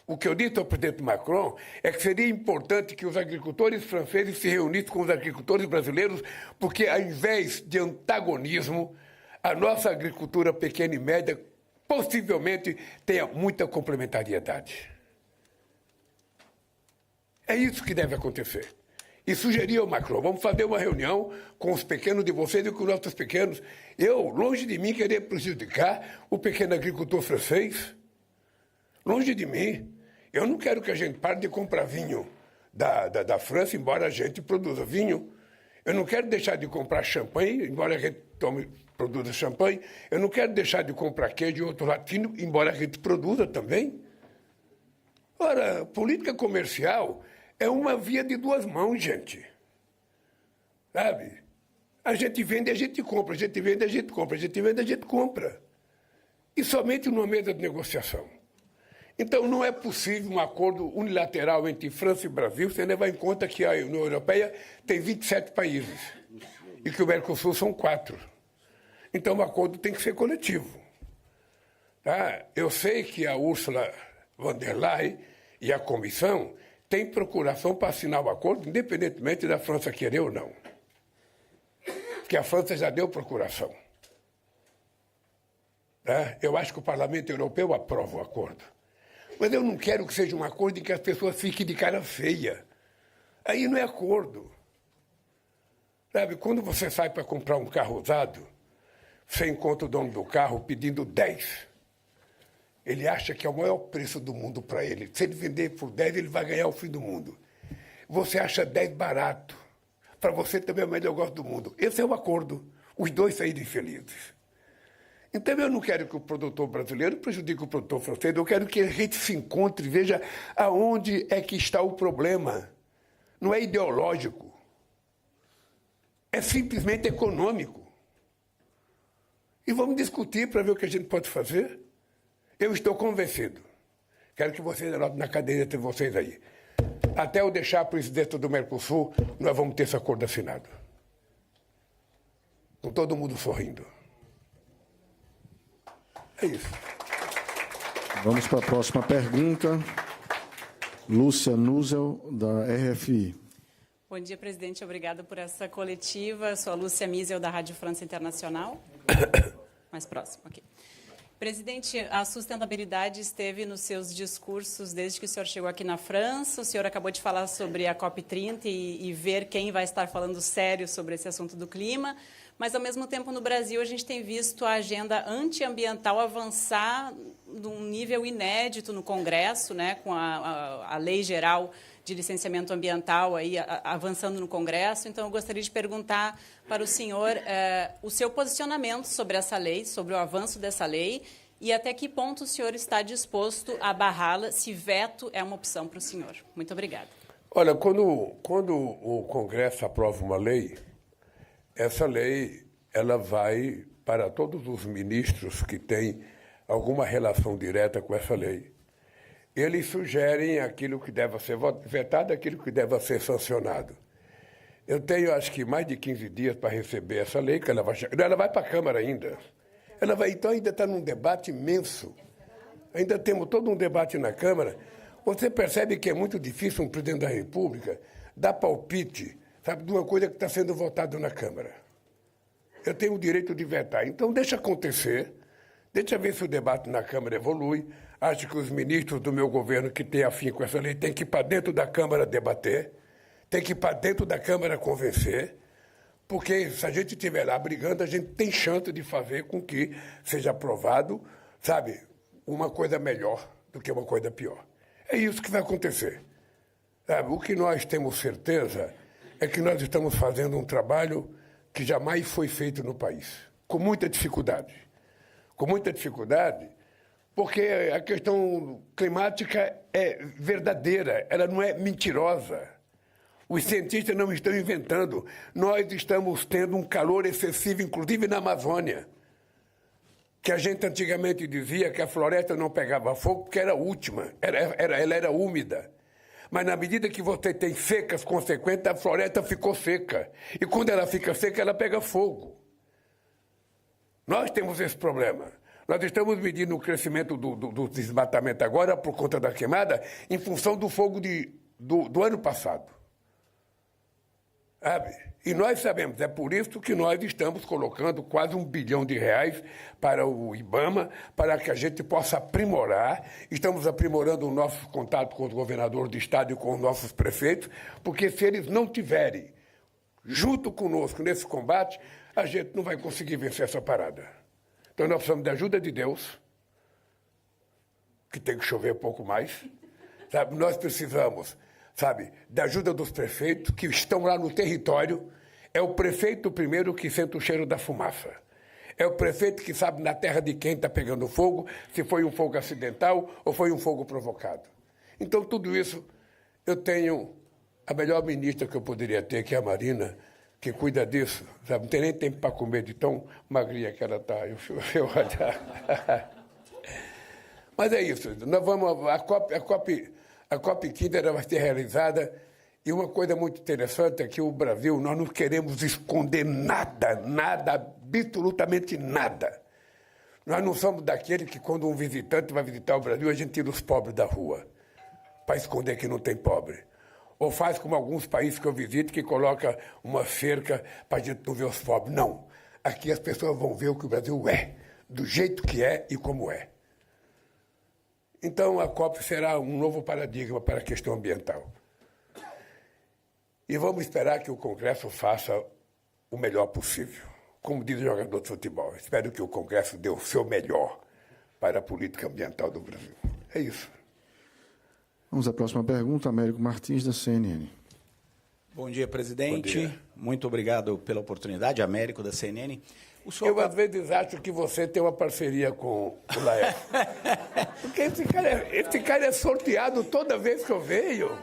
O que eu disse ao presidente Macron é que seria importante que os agricultores franceses se reunissem com os agricultores brasileiros, porque, ao invés de antagonismo, a nossa agricultura pequena e média possivelmente tenha muita complementariedade. É isso que deve acontecer. E sugeri ao Macron, vamos fazer uma reunião com os pequenos de vocês e com os nossos pequenos. Eu, longe de mim, querer prejudicar o pequeno agricultor francês. Longe de mim. Eu não quero que a gente pare de comprar vinho da França, embora a gente produza vinho. Eu não quero deixar de comprar champanhe, embora a gente produza champanhe. Eu não quero deixar de comprar queijo e outro latino, embora a gente produza também. Ora, política comercial é uma via de 2 mãos, gente. Sabe? A gente vende, a gente compra. A gente vende, a gente compra. A gente vende, a gente compra. E somente numa mesa de negociação. Então, não é possível um acordo unilateral entre França e Brasil, sem levar em conta que a União Europeia tem 27 países e que o Mercosul são 4. Então, o acordo tem que ser coletivo. Tá? Eu sei que a Ursula von der Leyen e a Comissão têm procuração para assinar o acordo, independentemente da França querer ou não. Porque a França já deu procuração. Tá? Eu acho que o Parlamento Europeu aprova o acordo. Mas eu não quero que seja um acordo em que as pessoas fiquem de cara feia. Aí não é acordo. Sabe, quando você sai para comprar um carro usado, você encontra o dono do carro pedindo 10. Ele acha que é o maior preço do mundo para ele. Se ele vender por 10, ele vai ganhar o fim do mundo. Você acha 10 barato. Para você também é o melhor negócio do mundo. Esse é o acordo. Os dois saírem felizes. Então, eu não quero que o produtor brasileiro prejudique o produtor francês, eu quero que a gente se encontre e veja aonde é que está o problema. Não é ideológico. É simplesmente econômico. E vamos discutir para ver o que a gente pode fazer. Eu estou convencido. Quero que vocês anotem na cadeira entre vocês aí. Até eu deixar a presidência do Mercosul, nós vamos ter esse acordo assinado. Com todo mundo sorrindo. É isso. Vamos para a próxima pergunta. Lúcia Nuzel, da RFI. Bom dia, presidente. Obrigada por essa coletiva. Sou a Lúcia Misel, da Rádio França Internacional. Mais próximo, ok. Presidente, a sustentabilidade esteve nos seus discursos desde que o senhor chegou aqui na França. O senhor acabou de falar sobre a COP30 e ver quem vai estar falando sério sobre esse assunto do clima. Mas, ao mesmo tempo, no Brasil, a gente tem visto a agenda antiambiental avançar num nível inédito no Congresso, né, com a Lei Geral de Licenciamento Ambiental aí, avançando no Congresso. Então, eu gostaria de perguntar para o senhor o seu posicionamento sobre essa lei, sobre o avanço dessa lei E até que ponto o senhor está disposto a barrá-la, se veto é uma opção para o senhor? Muito obrigada. Olha, quando o Congresso aprova uma lei, essa lei ela vai para todos os ministros que têm alguma relação direta com essa lei. Eles sugerem aquilo que deve ser vetado, aquilo que deve ser sancionado. Eu tenho, acho que, mais de 15 dias para receber essa lei, que ela vai para a Câmara ainda. Então ainda está num debate imenso. Ainda temos todo um debate na Câmara. Você percebe que é muito difícil um presidente da República dar palpite, sabe, de uma coisa que está sendo votada na Câmara. Eu tenho o direito de vetar. Então deixa acontecer, deixa ver se o debate na Câmara evolui. Acho que os ministros do meu governo que têm afim com essa lei têm que ir para dentro da Câmara debater, têm que ir para dentro da Câmara convencer, porque se a gente estiver lá brigando, a gente tem chance de fazer com que seja aprovado, sabe, uma coisa melhor do que uma coisa pior. É isso que vai acontecer. Sabe, o que nós temos certeza é que nós estamos fazendo um trabalho que jamais foi feito no país, com muita dificuldade. Com muita dificuldade, porque a questão climática é verdadeira, ela não é mentirosa. Os cientistas não estão inventando. Nós estamos tendo um calor excessivo, inclusive na Amazônia. Que a gente antigamente dizia que a floresta não pegava fogo porque era última, ela era úmida. Mas na medida que você tem secas consequentes, a floresta ficou seca. E quando ela fica seca, ela pega fogo. Nós temos esse problema. Nós estamos medindo o crescimento do desmatamento agora por conta da queimada em função do fogo do ano passado. Sabe? E nós sabemos, é por isso que nós estamos colocando quase R$1 bilhão para o IBAMA, para que a gente possa aprimorar. Estamos aprimorando o nosso contato com os governadores do estado e com os nossos prefeitos, porque se eles não tiverem junto conosco nesse combate, a gente não vai conseguir vencer essa parada. Então nós precisamos da ajuda de Deus, que tem que chover um pouco mais. Sabe? Nós precisamos, sabe, da ajuda dos prefeitos que estão lá no território. É o prefeito primeiro que sente o cheiro da fumaça. É o prefeito que sabe na terra de quem está pegando fogo, se foi um fogo acidental ou foi um fogo provocado. Então, tudo isso, eu tenho a melhor ministra que eu poderia ter, que é a Marina, que cuida disso. Sabe? Não tem nem tempo para comer de tão magrinha que ela está. Mas é isso. Nós vamos, a COP 15 vai ser realizada. E uma coisa muito interessante é que o Brasil, nós não queremos esconder nada, absolutamente nada. Nós não somos daqueles que, quando um visitante vai visitar o Brasil, a gente tira os pobres da rua, para esconder que não tem pobre. Ou faz como alguns países que eu visito, que coloca uma cerca para a gente não ver os pobres. Não. Aqui as pessoas vão ver o que o Brasil é, do jeito que é e como é. Então, a COP será um novo paradigma para a questão ambiental. E vamos esperar que o Congresso faça o melhor possível. Como diz o jogador de futebol, espero que o Congresso dê o seu melhor para a política ambiental do Brasil. É isso. Vamos à próxima pergunta, Américo Martins, da CNN. Bom dia, presidente. Bom dia. Muito obrigado pela oportunidade, Américo, da CNN. Eu, às vezes, acho que você tem uma parceria com o Laércio. Porque esse cara é sorteado toda vez que eu venho.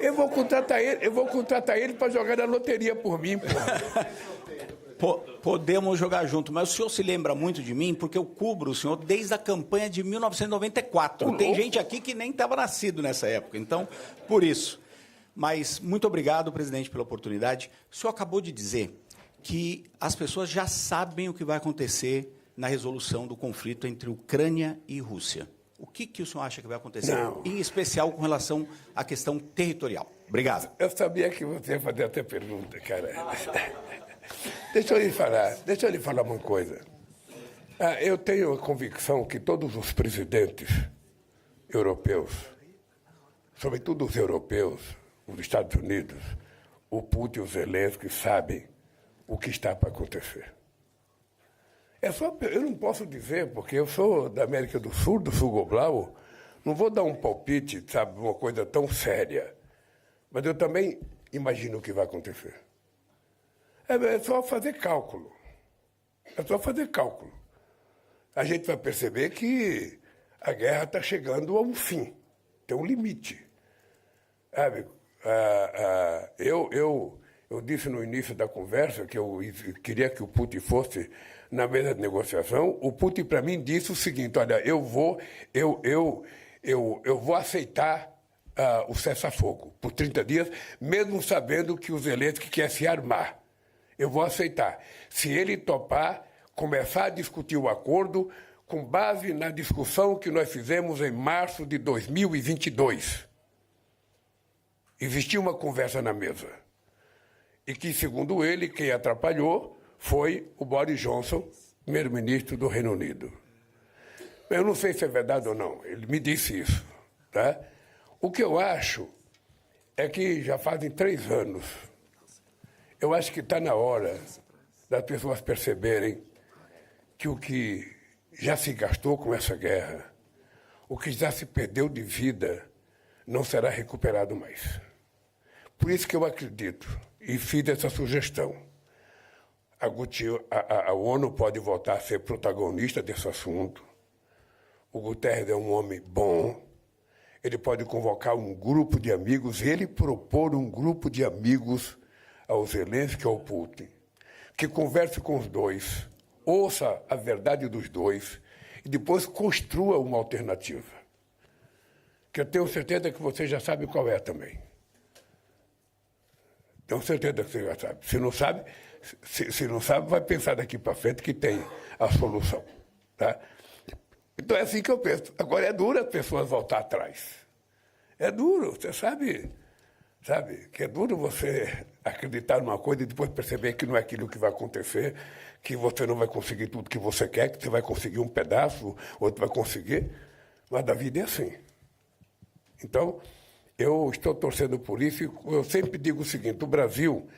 Eu vou contratar ele para jogar na loteria por mim. Podemos jogar junto, mas o senhor se lembra muito de mim porque eu cubro o senhor desde a campanha de 1994. Tem gente aqui que nem estava nascido nessa época, então, por isso. Mas muito obrigado, presidente, pela oportunidade. O senhor acabou de dizer que as pessoas já sabem o que vai acontecer na resolução do conflito entre Ucrânia e Rússia. O que o senhor acha que vai acontecer, em especial com relação à questão territorial? Obrigado. Eu sabia que você ia fazer essa pergunta, cara. Deixa eu lhe falar uma coisa. Eu tenho a convicção que todos os presidentes europeus, sobretudo os europeus, os Estados Unidos, o Putin e o Zelensky sabem o que está para acontecer. Eu não posso dizer, porque eu sou da América do Sul global, não vou dar um palpite, sabe, uma coisa tão séria. Mas eu também imagino o que vai acontecer. É só fazer cálculo. a gente vai perceber que a guerra está chegando a um fim, tem um limite. Sabe? Eu disse no início da conversa que eu queria que o Putin fosse na mesa de negociação. O Putin, para mim, disse o seguinte: olha, eu vou aceitar o cessar-fogo por 30 dias, mesmo sabendo que o Zelensky quer se armar. Eu vou aceitar. Se ele topar, começar a discutir o acordo com base na discussão que nós fizemos em março de 2022. Existia uma conversa na mesa. E que, segundo ele, quem atrapalhou foi o Boris Johnson, primeiro-ministro do Reino Unido. Eu não sei se é verdade ou não, ele me disse isso. Tá? O que eu acho é que já fazem 3 anos, eu acho que está na hora das pessoas perceberem que o que já se gastou com essa guerra, o que já se perdeu de vida, não será recuperado mais. Por isso que eu acredito e fiz essa sugestão. A ONU pode voltar a ser protagonista desse assunto. O Guterres é um homem bom. Ele pode convocar um grupo de amigos, ele propor um grupo de amigos ao Zelensky e ao Putin, que converse com os dois, ouça a verdade dos dois e depois construa uma alternativa. Que eu tenho certeza que você já sabe qual é também. Tenho certeza que você já sabe. Se não sabe, vai pensar daqui para frente que tem a solução. Tá? Então é assim que eu penso. Agora é duro as pessoas voltar atrás. É duro, você sabe que é duro você acreditar numa coisa e depois perceber que não é aquilo que vai acontecer, que você não vai conseguir tudo que você quer, que você vai conseguir um pedaço, outro vai conseguir. Mas a vida é assim. Então, eu estou torcendo por isso e eu sempre digo o seguinte: o Brasil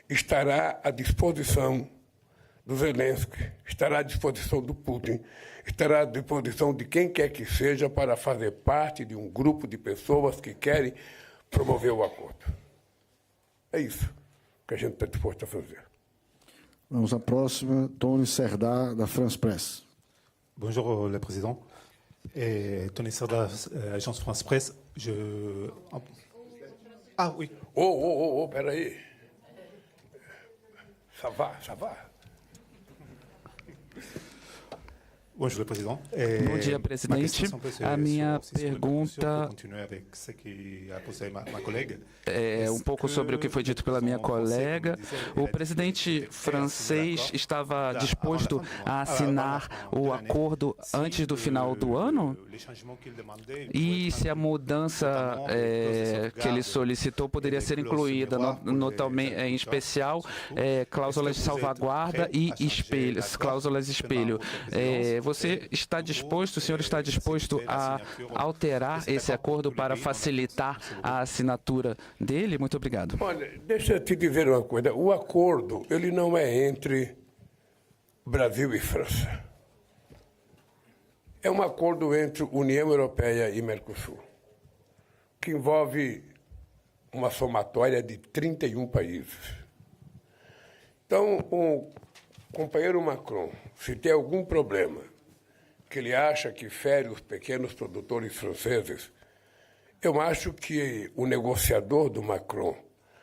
estará à disposição do Zelensky, estará à disposição do Putin, estará à disposição de quem quer que seja para fazer parte de um grupo de pessoas que querem promover o acordo. É isso que a gente está disposto a fazer. Vamos à próxima. Tony Serdar, da France Presse. Bonjour, le président. Tony Serdar, agence France Presse. Ah, oui. Peraí. Ça va. Bonjour, le président. Bom dia, presidente. A minha pergunta é um pouco sobre o que foi dito pela minha colega. O presidente francês estava disposto a assinar o acordo antes do final do ano? E se a mudança que ele solicitou poderia ser incluída, em especial, cláusulas de salvaguarda e cláusulas espelho. Você está disposto, o senhor está disposto a alterar esse acordo para facilitar a assinatura dele? Muito obrigado. Olha, deixa eu te dizer uma coisa. O acordo, ele não é entre Brasil e França. É um acordo entre União Europeia e Mercosul, que envolve uma somatória de 31 países. Então, o companheiro Macron, se tem algum problema que ele acha que fere os pequenos produtores franceses, eu acho que o negociador do Macron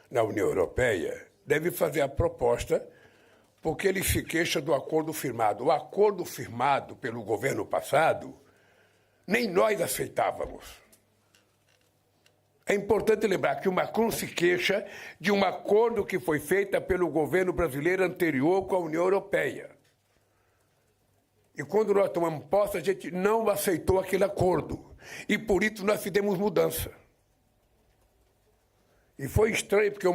na União Europeia deve fazer a proposta, porque ele se queixa do acordo firmado. O acordo firmado pelo governo passado, nem nós aceitávamos. É importante lembrar que o Macron se queixa de um acordo que foi feito pelo governo brasileiro anterior com a União Europeia. E quando nós tomamos posse, a gente não aceitou aquele acordo. E por isso nós fizemos mudança. E foi estranho, porque o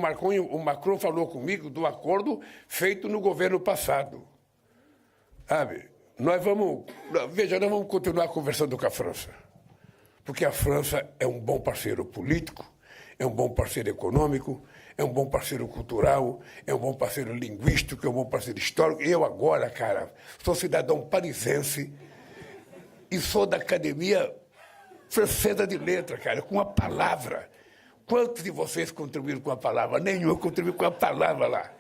Macron falou comigo do acordo feito no governo passado. Sabe? Nós vamos continuar conversando com a França. Porque a França é um bom parceiro político, é um bom parceiro econômico, é um bom parceiro cultural, é um bom parceiro linguístico, é um bom parceiro histórico. Eu agora, cara, sou cidadão parisiense e sou da Academia Francesa de Letras, cara, com a palavra. Quantos de vocês contribuíram com a palavra? Nenhum, eu contribuí com a palavra lá.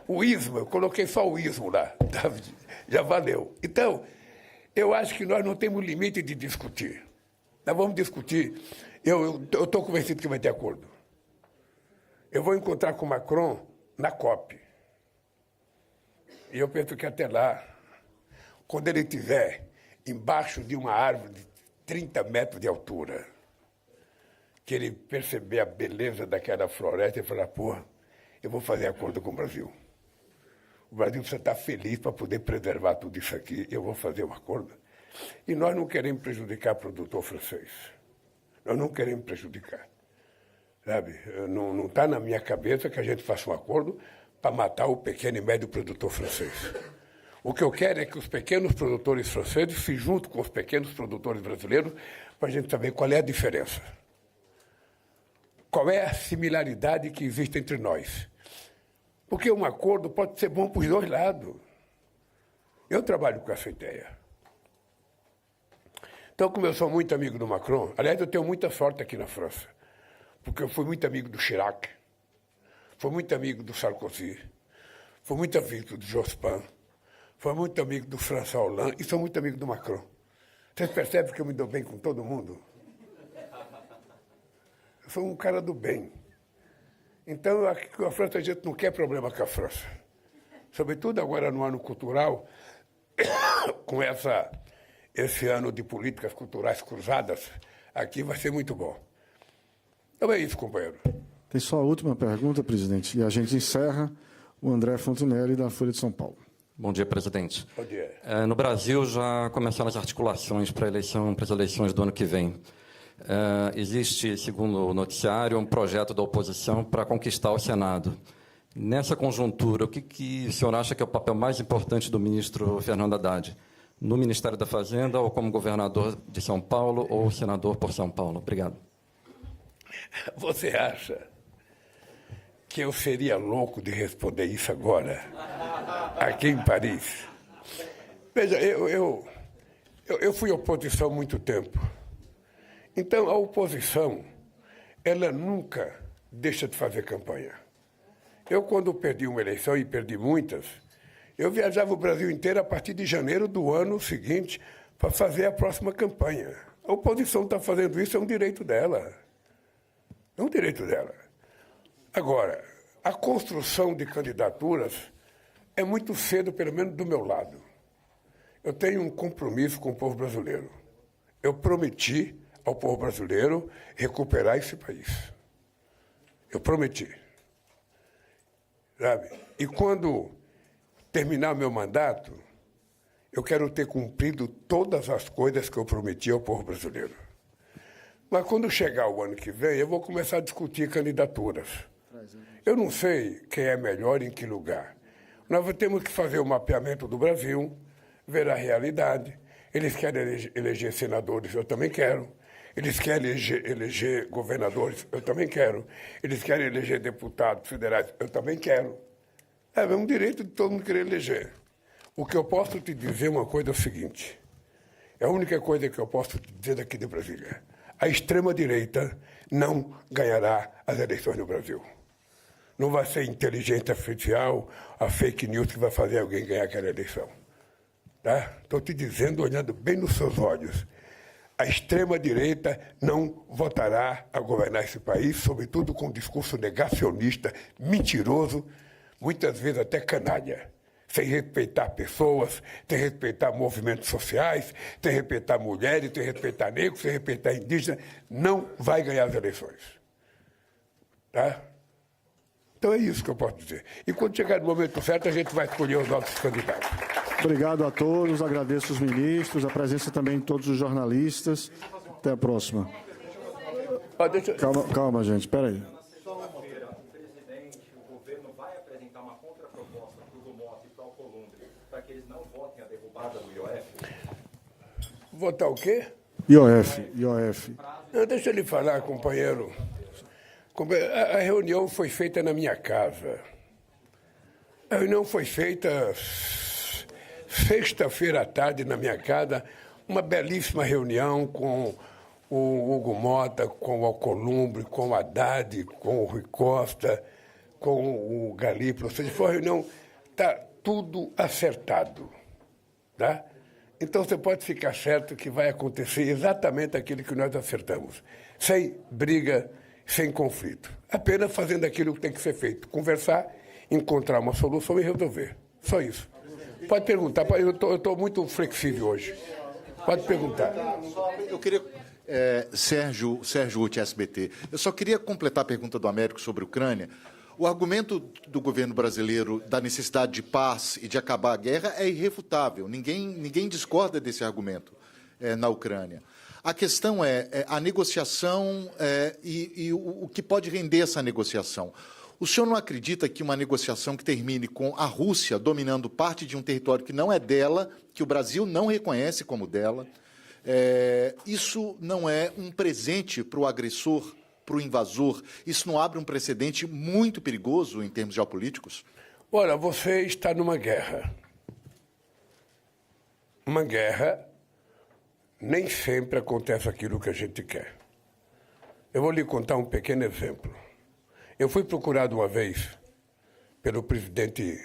O ismo, eu coloquei só o ismo lá, já valeu. Então, eu acho que nós não temos limite de discutir. Nós vamos discutir. Eu estou convencido que vai ter acordo. Eu vou encontrar com o Macron na COP. E eu penso que até lá, quando ele estiver embaixo de uma árvore de 30 metros de altura, que ele perceber a beleza daquela floresta e falar, pô, eu vou fazer acordo com o Brasil. O Brasil precisa estar feliz para poder preservar tudo isso aqui. Eu vou fazer um acordo. E nós não queremos prejudicar o produtor francês. Nós não queremos prejudicar. Sabe? Não está na minha cabeça que a gente faça um acordo para matar o pequeno e médio produtor francês. O que eu quero é que os pequenos produtores franceses se juntem com os pequenos produtores brasileiros para a gente saber qual é a diferença. Qual é a similaridade que existe entre nós. Porque um acordo pode ser bom para os dois lados. Eu trabalho com essa ideia. Então, como eu sou muito amigo do Macron, aliás, eu tenho muita sorte aqui na França, porque eu fui muito amigo do Chirac, fui muito amigo do Sarkozy, fui muito amigo do Jospin, fui muito amigo do François Hollande e sou muito amigo do Macron. Vocês percebem que eu me dou bem com todo mundo? Eu sou um cara do bem. Então, aqui com a França, a gente não quer problema com a França. Sobretudo agora no ano cultural, com esse ano de políticas culturais cruzadas, aqui vai ser muito bom. Então é isso, companheiro. Tem só a última pergunta, presidente, e a gente encerra. O André Fontinelli, da Folha de São Paulo. Bom dia, presidente. Bom dia. No Brasil já começaram as articulações para as eleições do ano que vem. Existe, segundo o noticiário, um projeto da oposição para conquistar o Senado. Nessa conjuntura, o que o senhor acha que é o papel mais importante do ministro Fernando Haddad? No Ministério da Fazenda, ou como governador de São Paulo, ou senador por São Paulo? Obrigado. Você acha que eu seria louco de responder isso agora, aqui em Paris? Veja, eu fui oposição há muito tempo. Então, a oposição, ela nunca deixa de fazer campanha. Eu, quando perdi uma eleição, e perdi muitas, eu viajava o Brasil inteiro a partir de janeiro do ano seguinte para fazer a próxima campanha. A oposição está fazendo isso, é um direito dela. É um direito dela. Agora, a construção de candidaturas é muito cedo, pelo menos do meu lado. Eu tenho um compromisso com o povo brasileiro. Eu prometi ao povo brasileiro recuperar esse país. Eu prometi. Sabe? E quando terminar meu mandato, eu quero ter cumprido todas as coisas que eu prometi ao povo brasileiro. Mas quando chegar o ano que vem, eu vou começar a discutir candidaturas. Eu não sei quem é melhor em que lugar. Nós temos que fazer o mapeamento do Brasil, ver a realidade. Eles querem eleger senadores, eu também quero. Eles querem eleger governadores, eu também quero. Eles querem eleger deputados federais, eu também quero. É um direito de todo mundo querer eleger. O que eu posso te dizer uma coisa é o seguinte. É a única coisa que eu posso te dizer daqui de Brasília. A extrema-direita não ganhará as eleições no Brasil. Não vai ser inteligência artificial, a fake news que vai fazer alguém ganhar aquela eleição. Tá? Estou te dizendo, olhando bem nos seus olhos. A extrema-direita não votará a governar esse país, sobretudo com um discurso negacionista, mentiroso, muitas vezes até canalha, sem respeitar pessoas, sem respeitar movimentos sociais, sem respeitar mulheres, sem respeitar negros, sem respeitar indígenas, não vai ganhar as eleições. Tá? Então é isso que eu posso dizer. E quando chegar no momento certo, a gente vai escolher os nossos candidatos. Obrigado a todos, agradeço os ministros, a presença também de todos os jornalistas. Até a próxima. Calma, gente, espera aí. Votar o quê? IOF. Não, deixa ele falar, companheiro. A reunião foi feita na minha casa. A reunião foi feita sexta-feira à tarde na minha casa, uma belíssima reunião com o Hugo Mota, com o Alcolumbre, com o Haddad, com o Rui Costa, com o Galípolo. Ou seja, foi uma reunião, está tudo acertado. Tá? Então você pode ficar certo que vai acontecer exatamente aquilo que nós acertamos. Sem briga, sem conflito. Apenas fazendo aquilo que tem que ser feito. Conversar, encontrar uma solução e resolver. Só isso. Pode perguntar. Eu estou muito flexível hoje. Pode perguntar. Eu queria... Sérgio Uti, SBT. Eu só queria completar a pergunta do Américo sobre a Ucrânia. O argumento do governo brasileiro da necessidade de paz e de acabar a guerra é irrefutável. Ninguém discorda desse argumento na Ucrânia. A questão é a negociação e o que pode render essa negociação. O senhor não acredita que uma negociação que termine com a Rússia dominando parte de um território que não é dela, que o Brasil não reconhece como dela, isso não é um presente para o agressor, para o invasor? Isso não abre um precedente muito perigoso em termos geopolíticos? Olha, você está numa guerra. Uma guerra, nem sempre acontece aquilo que a gente quer. Eu vou lhe contar um pequeno exemplo. Eu fui procurado uma vez pelo presidente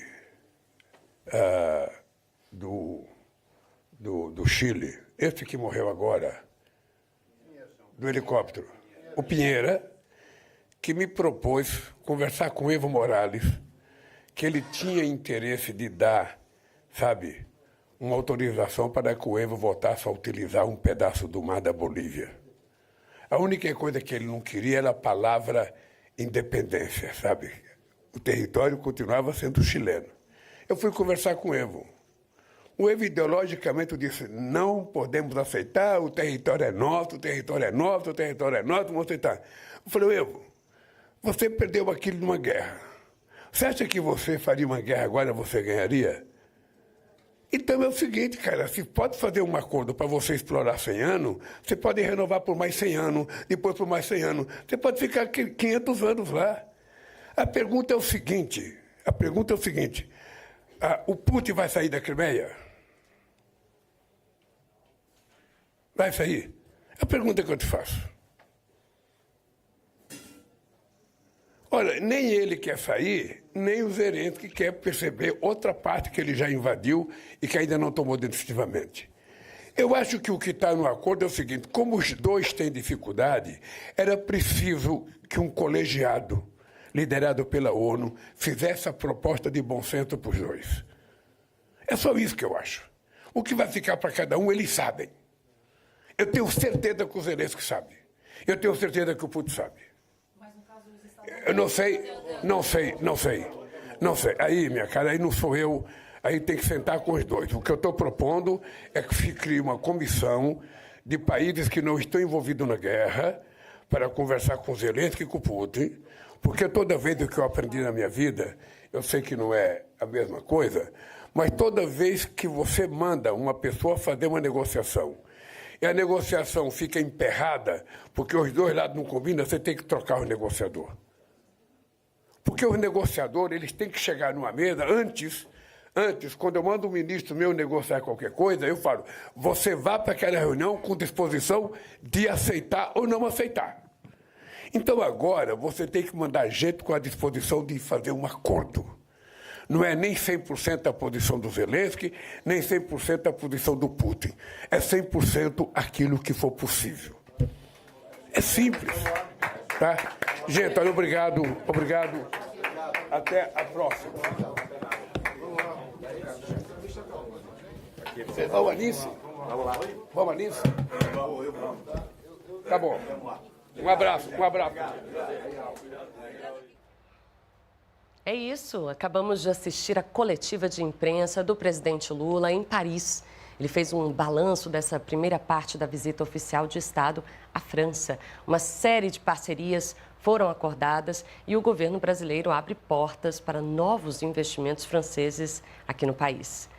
do Chile, esse que morreu agora, do helicóptero, o Pinheira, que me propôs conversar com Evo Morales, que ele tinha interesse de dar, sabe, uma autorização para que o Evo voltasse a utilizar um pedaço do mar da Bolívia. A única coisa que ele não queria era a palavra independência, sabe? O território continuava sendo chileno. Eu fui conversar com o Evo. O Evo ideologicamente disse, não podemos aceitar, o território é nosso, o território é nosso, o território é nosso, vamos aceitar. Eu falei, Evo, você perdeu aquilo numa guerra. Você acha que você faria uma guerra agora, você ganharia? Então é o seguinte, cara, se pode fazer um acordo para você explorar 100 anos, você pode renovar por mais 100 anos, depois por mais 100 anos. Você pode ficar 500 anos lá. A pergunta é o seguinte, o Putin vai sair da Crimeia? Vai sair? A pergunta que eu te faço. Olha, nem ele quer sair, nem o Zelensky quer perceber outra parte que ele já invadiu e que ainda não tomou definitivamente. Eu acho que o que está no acordo é o seguinte, como os dois têm dificuldade, era preciso que um colegiado, liderado pela ONU, fizesse a proposta de bom senso para os dois. É só isso que eu acho. O que vai ficar para cada um, eles sabem. Eu tenho certeza que o Zelensky sabe. Eu tenho certeza que o Putin sabe. Eu não sei. Aí, minha cara, aí não sou eu. Aí tem que sentar com os dois. O que eu estou propondo é que se crie uma comissão de países que não estão envolvidos na guerra para conversar com Zelensky e com Putin, porque toda vez que eu aprendi na minha vida, eu sei que não é a mesma coisa, mas toda vez que você manda uma pessoa fazer uma negociação e a negociação fica emperrada, porque os dois lados não combinam, você tem que trocar o negociador. Porque os negociadores, eles têm que chegar numa mesa antes, quando eu mando um ministro meu negociar qualquer coisa, eu falo, você vá para aquela reunião com disposição de aceitar ou não aceitar. Então agora você tem que mandar gente com a disposição de fazer um acordo. Não é nem 100% a posição do Zelensky, nem 100% a posição do Putin. É 100% aquilo que for possível. É simples. Tá? Gente, olha, obrigado. Até a próxima. Vamos nisso? Vamos nisso? Tá bom. Um abraço. É isso, acabamos de assistir a coletiva de imprensa do presidente Lula em Paris. Ele fez um balanço dessa primeira parte da visita oficial de Estado à França. Uma série de parcerias foram acordadas e o governo brasileiro abre portas para novos investimentos franceses aqui no país.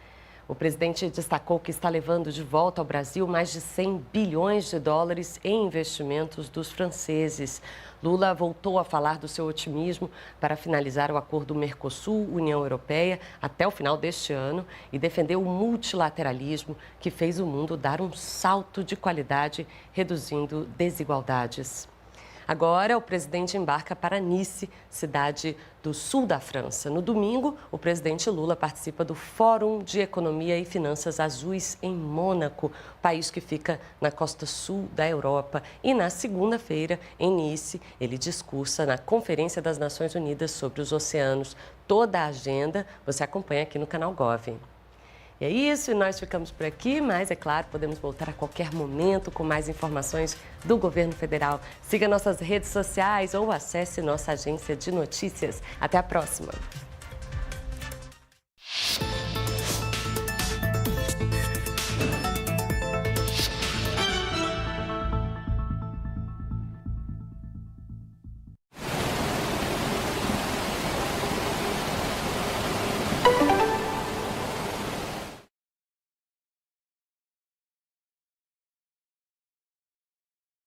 O presidente destacou que está levando de volta ao Brasil mais de 100 bilhões de dólares em investimentos dos franceses. Lula voltou a falar do seu otimismo para finalizar o acordo Mercosul-União Europeia até o final deste ano e defendeu o multilateralismo que fez o mundo dar um salto de qualidade, reduzindo desigualdades. Agora, o presidente embarca para Nice, cidade do sul da França. No domingo, o presidente Lula participa do Fórum de Economia e Finanças Azuis em Mônaco, país que fica na costa sul da Europa. E na segunda-feira, em Nice, ele discursa na Conferência das Nações Unidas sobre os Oceanos. Toda a agenda você acompanha aqui no canal Gov. E é isso, e nós ficamos por aqui, mas, é claro, podemos voltar a qualquer momento com mais informações do governo federal. Siga nossas redes sociais ou acesse nossa agência de notícias. Até a próxima!